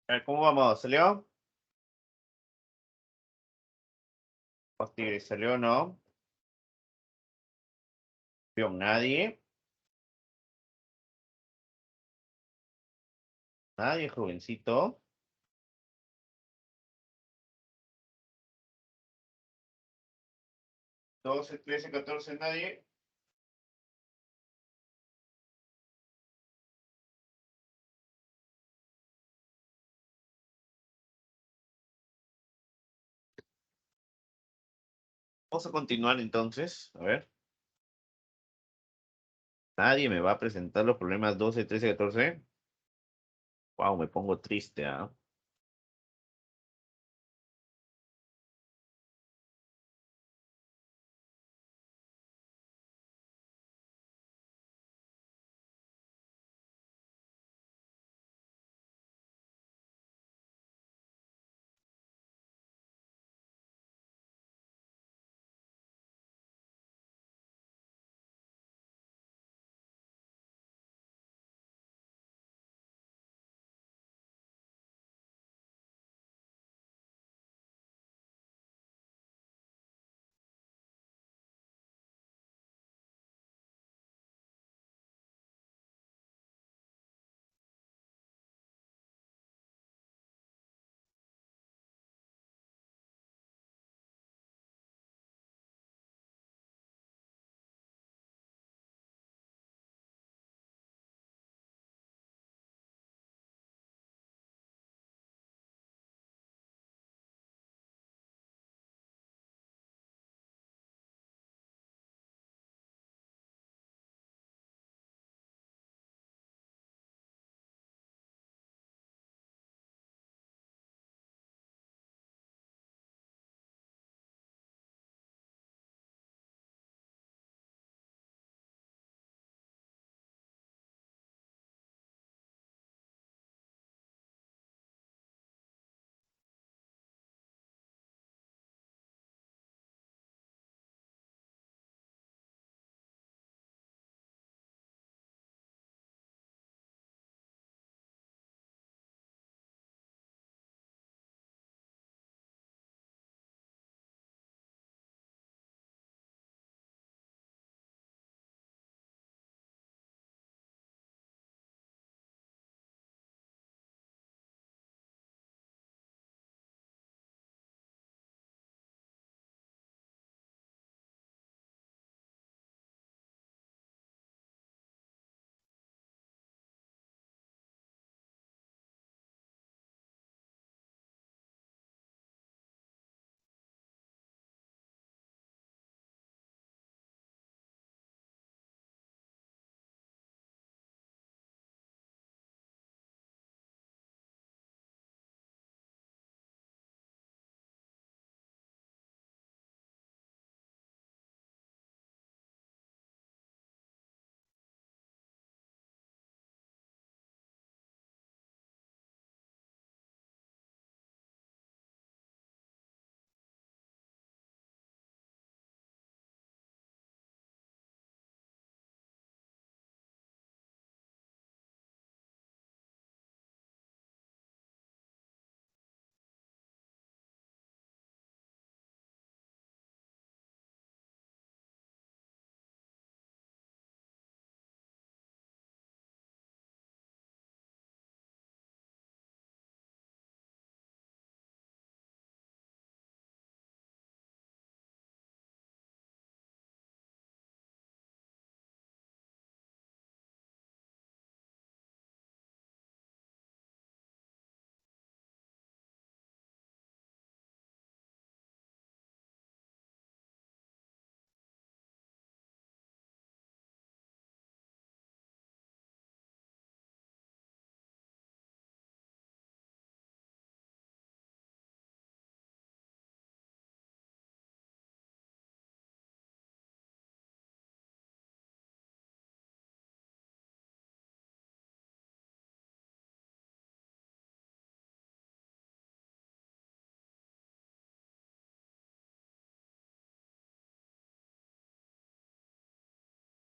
Speaker 1: A ver, ¿cómo vamos? ¿Salió? Los tigres, ¿salió o no? Veo nadie. Nadie, jovencito. 12, 13, 14, nadie. Vamos a continuar entonces. A ver. Nadie me va a presentar los problemas 12, 13, 14. Wow, me pongo triste, ¿ah?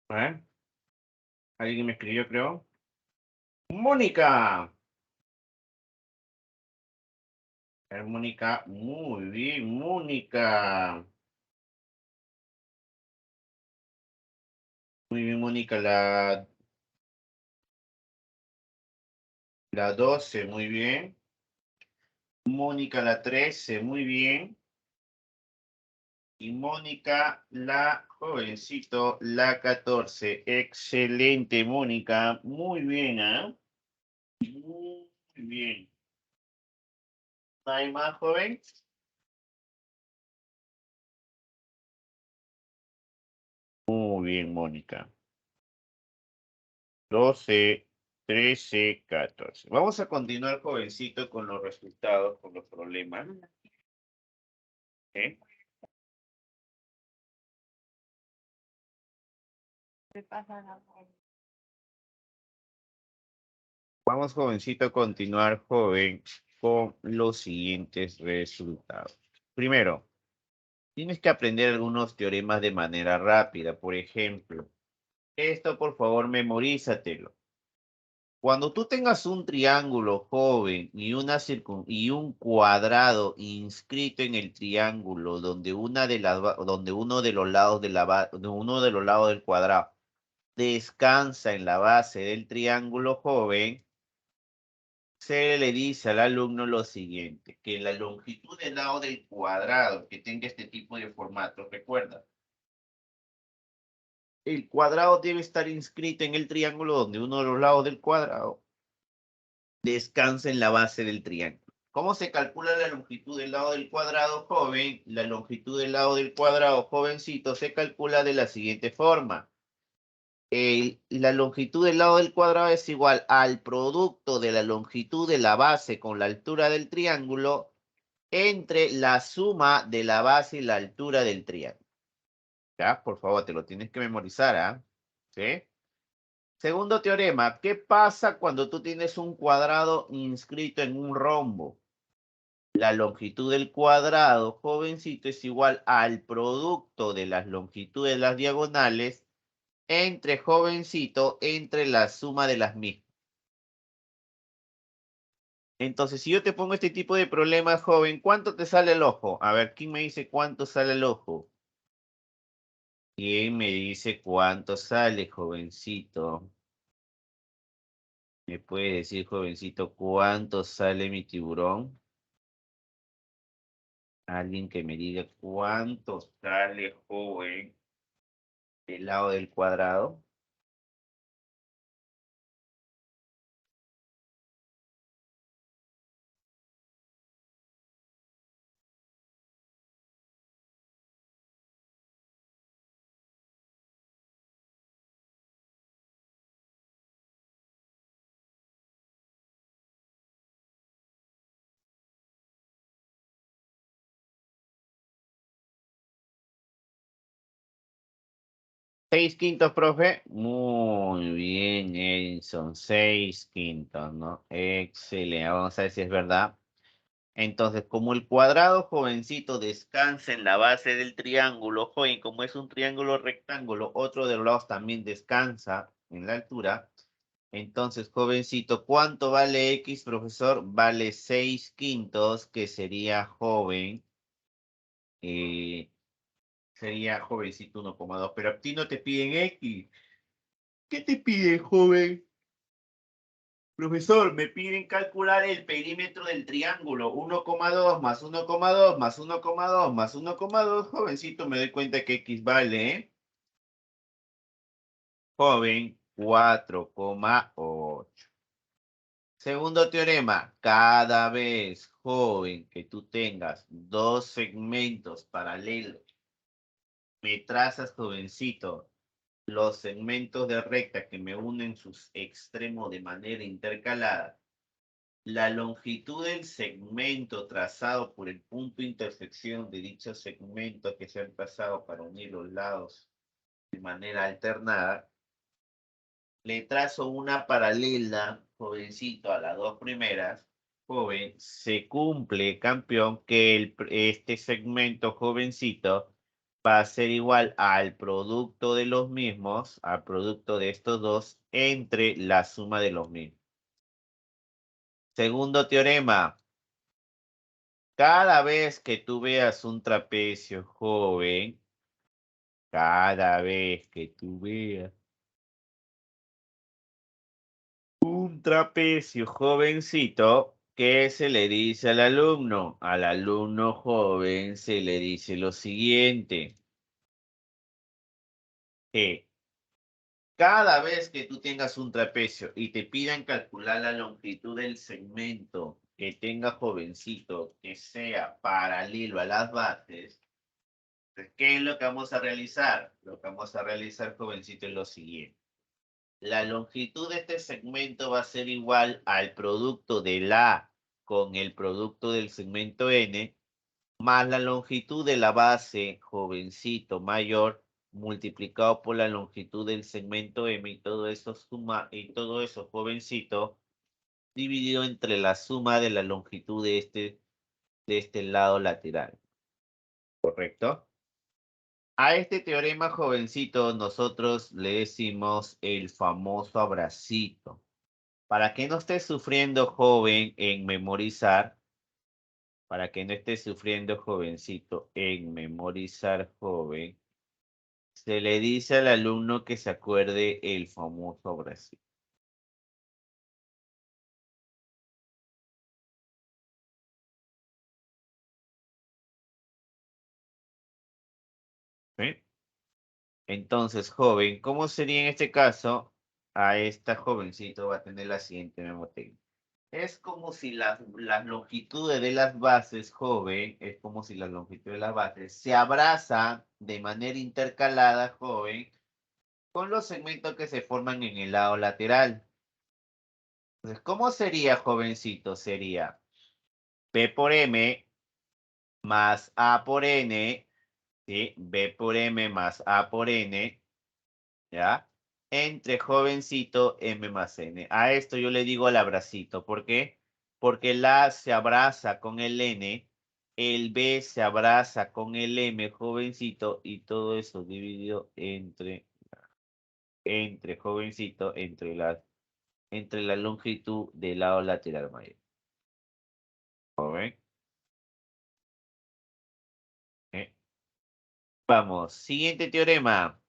Speaker 1: A ver. Alguien me escribió, creo. ¡Mónica! A ver, Mónica, muy bien, Mónica. Muy bien, Mónica, la 12, muy bien. Mónica, la 13, muy bien. Y Mónica, la jovencito, la 14. Excelente, Mónica. Muy bien, ¿ah? Muy bien. ¿No hay más, joven? Muy bien, Mónica. 12, 13, 14. Vamos a continuar, jovencito, con los resultados, con los problemas. ¿Eh? Vamos, jovencito, a continuar, joven, con los siguientes resultados. Primero, tienes que aprender algunos teoremas de manera rápida. Por ejemplo, esto, por favor, memorízatelo. Cuando tú tengas un triángulo, joven, y un cuadrado inscrito en el triángulo, donde donde uno de los lados uno de los lados del cuadrado descansa en la base del triángulo, joven, se le dice al alumno lo siguiente, que la longitud del lado del cuadrado que tenga este tipo de formato, recuerda, el cuadrado debe estar inscrito en el triángulo donde uno de los lados del cuadrado descansa en la base del triángulo. ¿Cómo se calcula la longitud del lado del cuadrado, joven? La longitud del lado del cuadrado, jovencito, se calcula de la siguiente forma. La longitud del lado del cuadrado es igual al producto de la longitud de la base con la altura del triángulo entre la suma de la base y la altura del triángulo. ¿Ya? Por favor, te lo tienes que memorizar, ¿ah? ¿Sí? Segundo teorema, ¿qué pasa cuando tú tienes un cuadrado inscrito en un rombo? La longitud del cuadrado, jovencito, es igual al producto de las longitudes de las diagonales entre, jovencito, entre la suma de las mismas. Entonces, si yo te pongo este tipo de problemas, joven, ¿cuánto te sale el ojo? A ver, ¿quién me dice cuánto sale el ojo? ¿Quién me dice cuánto sale, jovencito? ¿Me puede decir, jovencito, cuánto sale mi tiburón? Alguien que me diga cuánto sale, joven, del lado del cuadrado. 6/5, profe. Muy bien, Edison. 6/5, ¿no? Excelente. Vamos a ver si es verdad. Entonces, como el cuadrado, jovencito, descansa en la base del triángulo, joven, como es un triángulo rectángulo, otro de los lados también descansa en la altura. Entonces, jovencito, ¿cuánto vale X, profesor? Vale 6/5, que sería joven. eh, Sería jovencito 1,2. Pero a ti no te piden X. ¿Qué te piden, joven? Profesor, me piden calcular el perímetro del triángulo. 1,2 más 1,2 más 1,2 más 1,2. Jovencito, me doy cuenta que X vale, ¿eh? Joven, 4,8. Segundo teorema, cada vez, joven, que tú tengas dos segmentos paralelos, me trazas, jovencito, los segmentos de recta que me unen sus extremos de manera intercalada. La longitud del segmento trazado por el punto de intersección de dichos segmentos que se han trazado para unir los lados de manera alternada, le trazo una paralela, jovencito, a las dos primeras, joven, se cumple, campeón, que este segmento, jovencito, va a ser igual al producto de los mismos, al producto de estos dos, entre la suma de los mismos. Segundo teorema, Cada vez que tú veas un trapecio, joven, cada vez que tú veas un trapecio, jovencito, ¿qué se le dice al alumno? Al alumno joven se le dice lo siguiente, que cada vez que tú tengas un trapecio y te pidan calcular la longitud del segmento que tenga jovencito, que sea paralelo a las bases, pues, ¿qué es lo que vamos a realizar? Lo que vamos a realizar, jovencito, es lo siguiente. La longitud de este segmento va a ser igual al producto de la A con el producto del segmento N, más la longitud de la base, jovencito, mayor, multiplicado por la longitud del segmento M, y todo eso suma, y todo eso, jovencito, dividido entre la suma de la longitud de este lado lateral. ¿Correcto? A este teorema, jovencito, nosotros le decimos el famoso abracito. Para que no estés sufriendo, joven, en memorizar, para que no estés sufriendo, jovencito, en memorizar, joven, se le dice al alumno que se acuerde el famoso abracito. ¿Sí? Entonces, joven, ¿cómo sería en este caso? A esta jovencito va a tener la siguiente memotécnica. Es como si las longitudes de las bases, joven, es como si las longitudes de las bases se abrazan de manera intercalada, joven, con los segmentos que se forman en el lado lateral. Entonces, ¿cómo sería, jovencito? Sería P por M más A por N, ¿sí? B por M más A por N, ¿ya? Entre jovencito M más N. A esto yo le digo el abracito. ¿Por qué? Porque el A se abraza con el N, el B se abraza con el M, jovencito, y todo eso dividido entre jovencito, entre la longitud del lado lateral mayor. ¿Joven? ¿Eh? Vamos, siguiente teorema.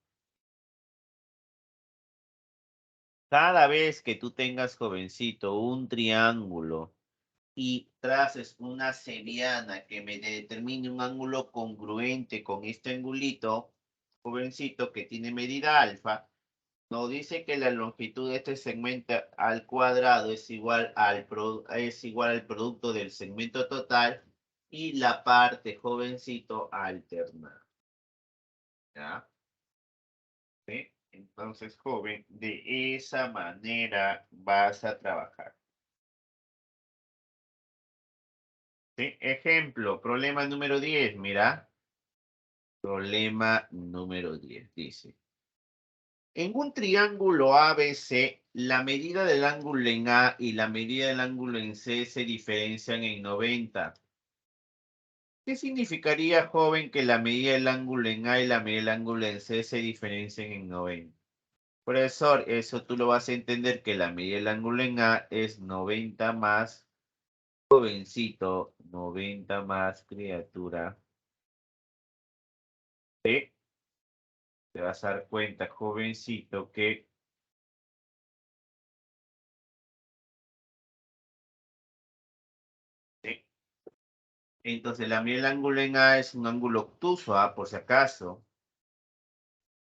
Speaker 1: Cada vez que tú tengas, jovencito, un triángulo y traces una seriana que me determine un ángulo congruente con este angulito, jovencito, que tiene medida alfa, nos dice que la longitud de este segmento al cuadrado es igual es igual al producto del segmento total y la parte, jovencito, alternada. ¿Ya? ¿Sí? Entonces, joven, de esa manera vas a trabajar. ¿Sí? Ejemplo, problema número 10, mira. Problema número 10 dice. En un triángulo ABC, la medida del ángulo en A y la medida del ángulo en C se diferencian en 90. ¿Qué significaría, joven, que la medida del ángulo en A y la medida del ángulo en C se diferencien en 90? Profesor, eso tú lo vas a entender que la medida del ángulo en A es 90 más, jovencito, 90 más criatura. ¿Sí? Te vas a dar cuenta, jovencito, que ¿sí? Entonces la medida del ángulo en A es un ángulo obtuso, ¿ah? Por si acaso.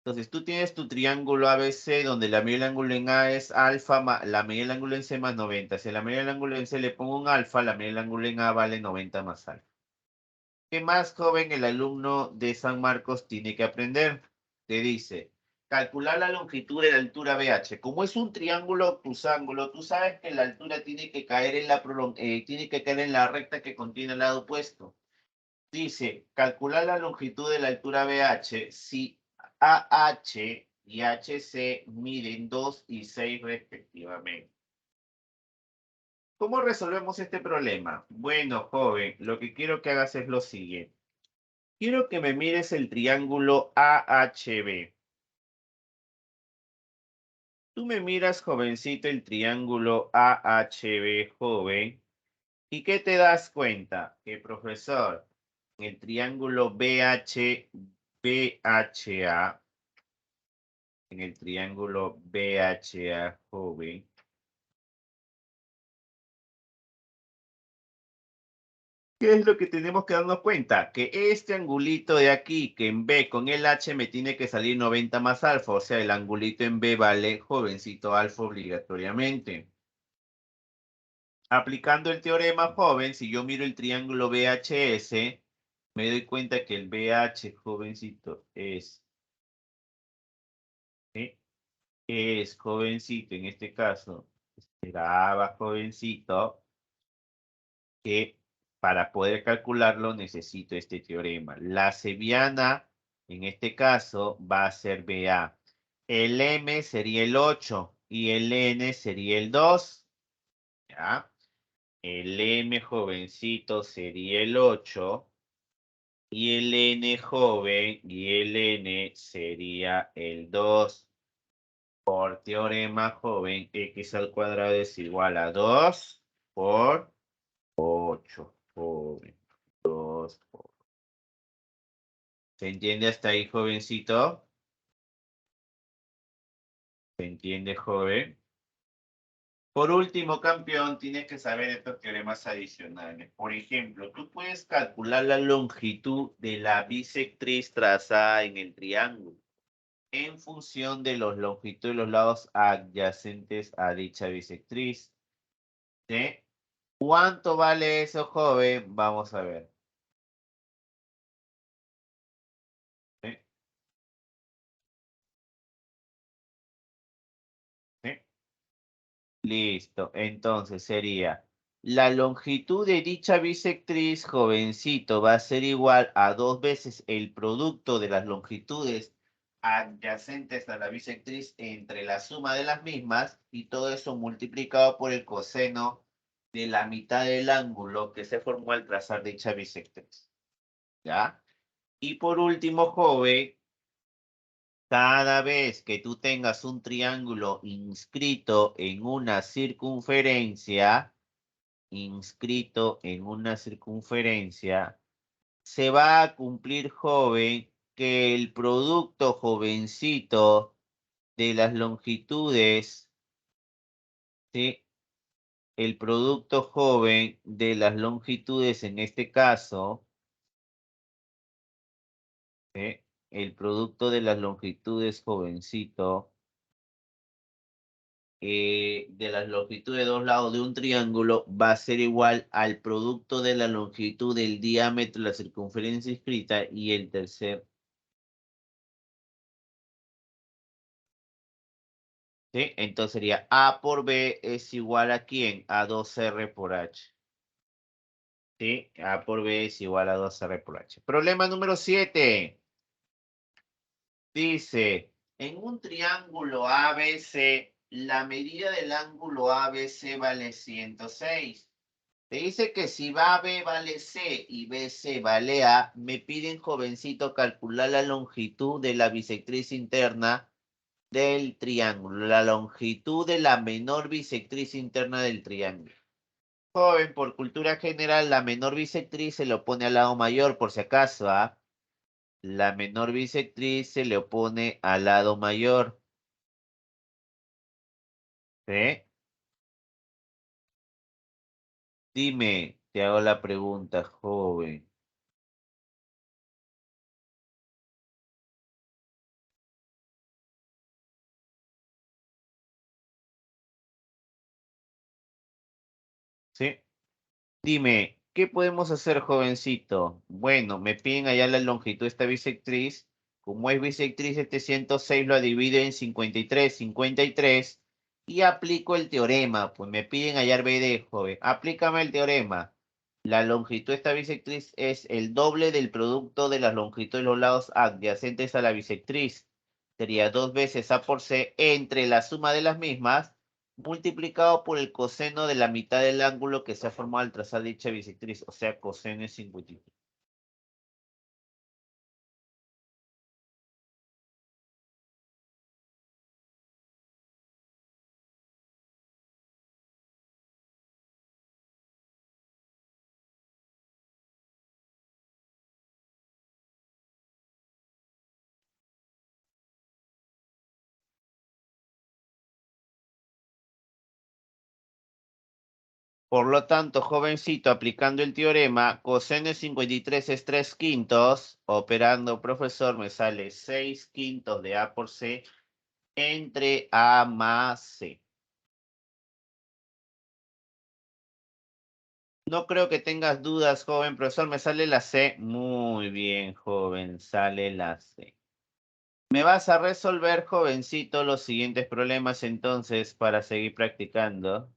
Speaker 1: Entonces tú tienes tu triángulo ABC donde la medida del ángulo en A es alfa, la medida del ángulo en C más 90. Si a la medida del ángulo en C le pongo un alfa, la medida del ángulo en A vale 90 más alfa. ¿Qué más, joven, el alumno de San Marcos tiene que aprender? Te dice, calcular la longitud de la altura BH. Como es un triángulo obtusángulo, tú sabes que la altura tiene que caer en tiene que caer en la recta que contiene el lado opuesto. Dice, calcular la longitud de la altura BH si AH y HC miden 2 y 6 respectivamente. ¿Cómo resolvemos este problema? Bueno, joven, lo que quiero que hagas es lo siguiente. Quiero que me mires el triángulo AHB. Tú me miras, jovencito, el triángulo AHB, joven. ¿Y qué te das cuenta? Que, profesor, en el triángulo BHA, en el triángulo BHA joven, ¿qué es lo que tenemos que darnos cuenta? Que este angulito de aquí, que en B con el H me tiene que salir 90 más alfa, o sea, el angulito en B vale jovencito alfa obligatoriamente. Aplicando el teorema joven, si yo miro el triángulo BHS, me doy cuenta que el BH jovencito ¿sí? Es jovencito, en este caso, será jovencito, que para poder calcularlo necesito este teorema. La Seviana, en este caso, va a ser BA. El M sería el 8 y el N sería el 2. ¿Ya? El M jovencito sería el 8 y el N joven y el N sería el 2. Por teorema joven, x al cuadrado es igual a 2 por 8. Joven. 2 por... ¿Se entiende hasta ahí, jovencito? ¿Se entiende, joven? Por último, campeón, tienes que saber estos teoremas adicionales. Por ejemplo, tú puedes calcular la longitud de la bisectriz trazada en el triángulo en función de los longitudes de los lados adyacentes a dicha bisectriz. ¿Sí? ¿Cuánto vale eso, joven? Vamos a ver. ¿Sí? ¿Sí? Listo. Entonces sería la longitud de dicha bisectriz, jovencito, va a ser igual a 2 veces el producto de las longitudes adyacentes a la bisectriz entre la suma de las mismas y todo eso multiplicado por el coseno de la mitad del ángulo que se formó al trazar dicha bisectriz. ¿Ya? Y por último, joven, cada vez que tú tengas un triángulo inscrito en una circunferencia, se va a cumplir, joven, que el producto, jovencito, de las longitudes, ¿sí? El producto, joven, de las longitudes en este caso, ¿sí? El producto de las longitudes, jovencito, de las longitudes de dos lados de un triángulo va a ser igual al producto de la longitud del diámetro de la circunferencia inscrita y el tercer. ¿Sí? Entonces sería A por B es igual a ¿quién? A 2R por H. ¿Sí? A por B es igual a 2R por H. Problema número 7. Dice, en un triángulo ABC, la medida del ángulo ABC vale 106. Te dice que si AB vale C y BC vale A, me piden, jovencito, calcular la longitud de la bisectriz interna del triángulo, la longitud de la menor bisectriz interna del triángulo. Joven, por cultura general, la menor bisectriz se le opone al lado mayor, por si acaso, ¿ah? La menor bisectriz se le opone al lado mayor. ¿Sí? Dime, te hago la pregunta, joven. ¿Sí? Dime, ¿qué podemos hacer, jovencito? Bueno, me piden allá la longitud de esta bisectriz. Como es bisectriz, este 106 lo divido en 53 y aplico el teorema. Pues me piden hallar BD, joven. Aplícame el teorema. La longitud de esta bisectriz es el doble del producto de las longitudes de los lados adyacentes a la bisectriz. Sería 2 veces A por C entre la suma de las mismas multiplicado por el coseno de la mitad del ángulo que se ha formado al trazar dicha bisectriz, o sea, coseno es 53. Por lo tanto, jovencito, aplicando el teorema, coseno de 53 es 3/5. Operando, profesor, me sale 6/5 de A por C entre A más C. No creo que tengas dudas, joven profesor. Me sale la C. Muy bien, joven. Sale la C. Me vas a resolver, jovencito, los siguientes problemas entonces para seguir practicando.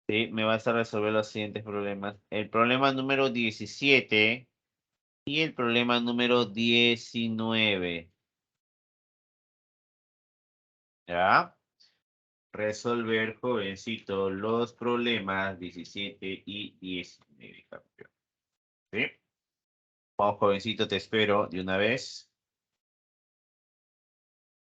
Speaker 1: Sí, me vas a resolver los siguientes problemas. El problema número 17 y el problema número 19. ¿Ya? Resolver, jovencito, los problemas 17 y 19, campeón. ¿Sí? Vamos, jovencito, te espero de una vez.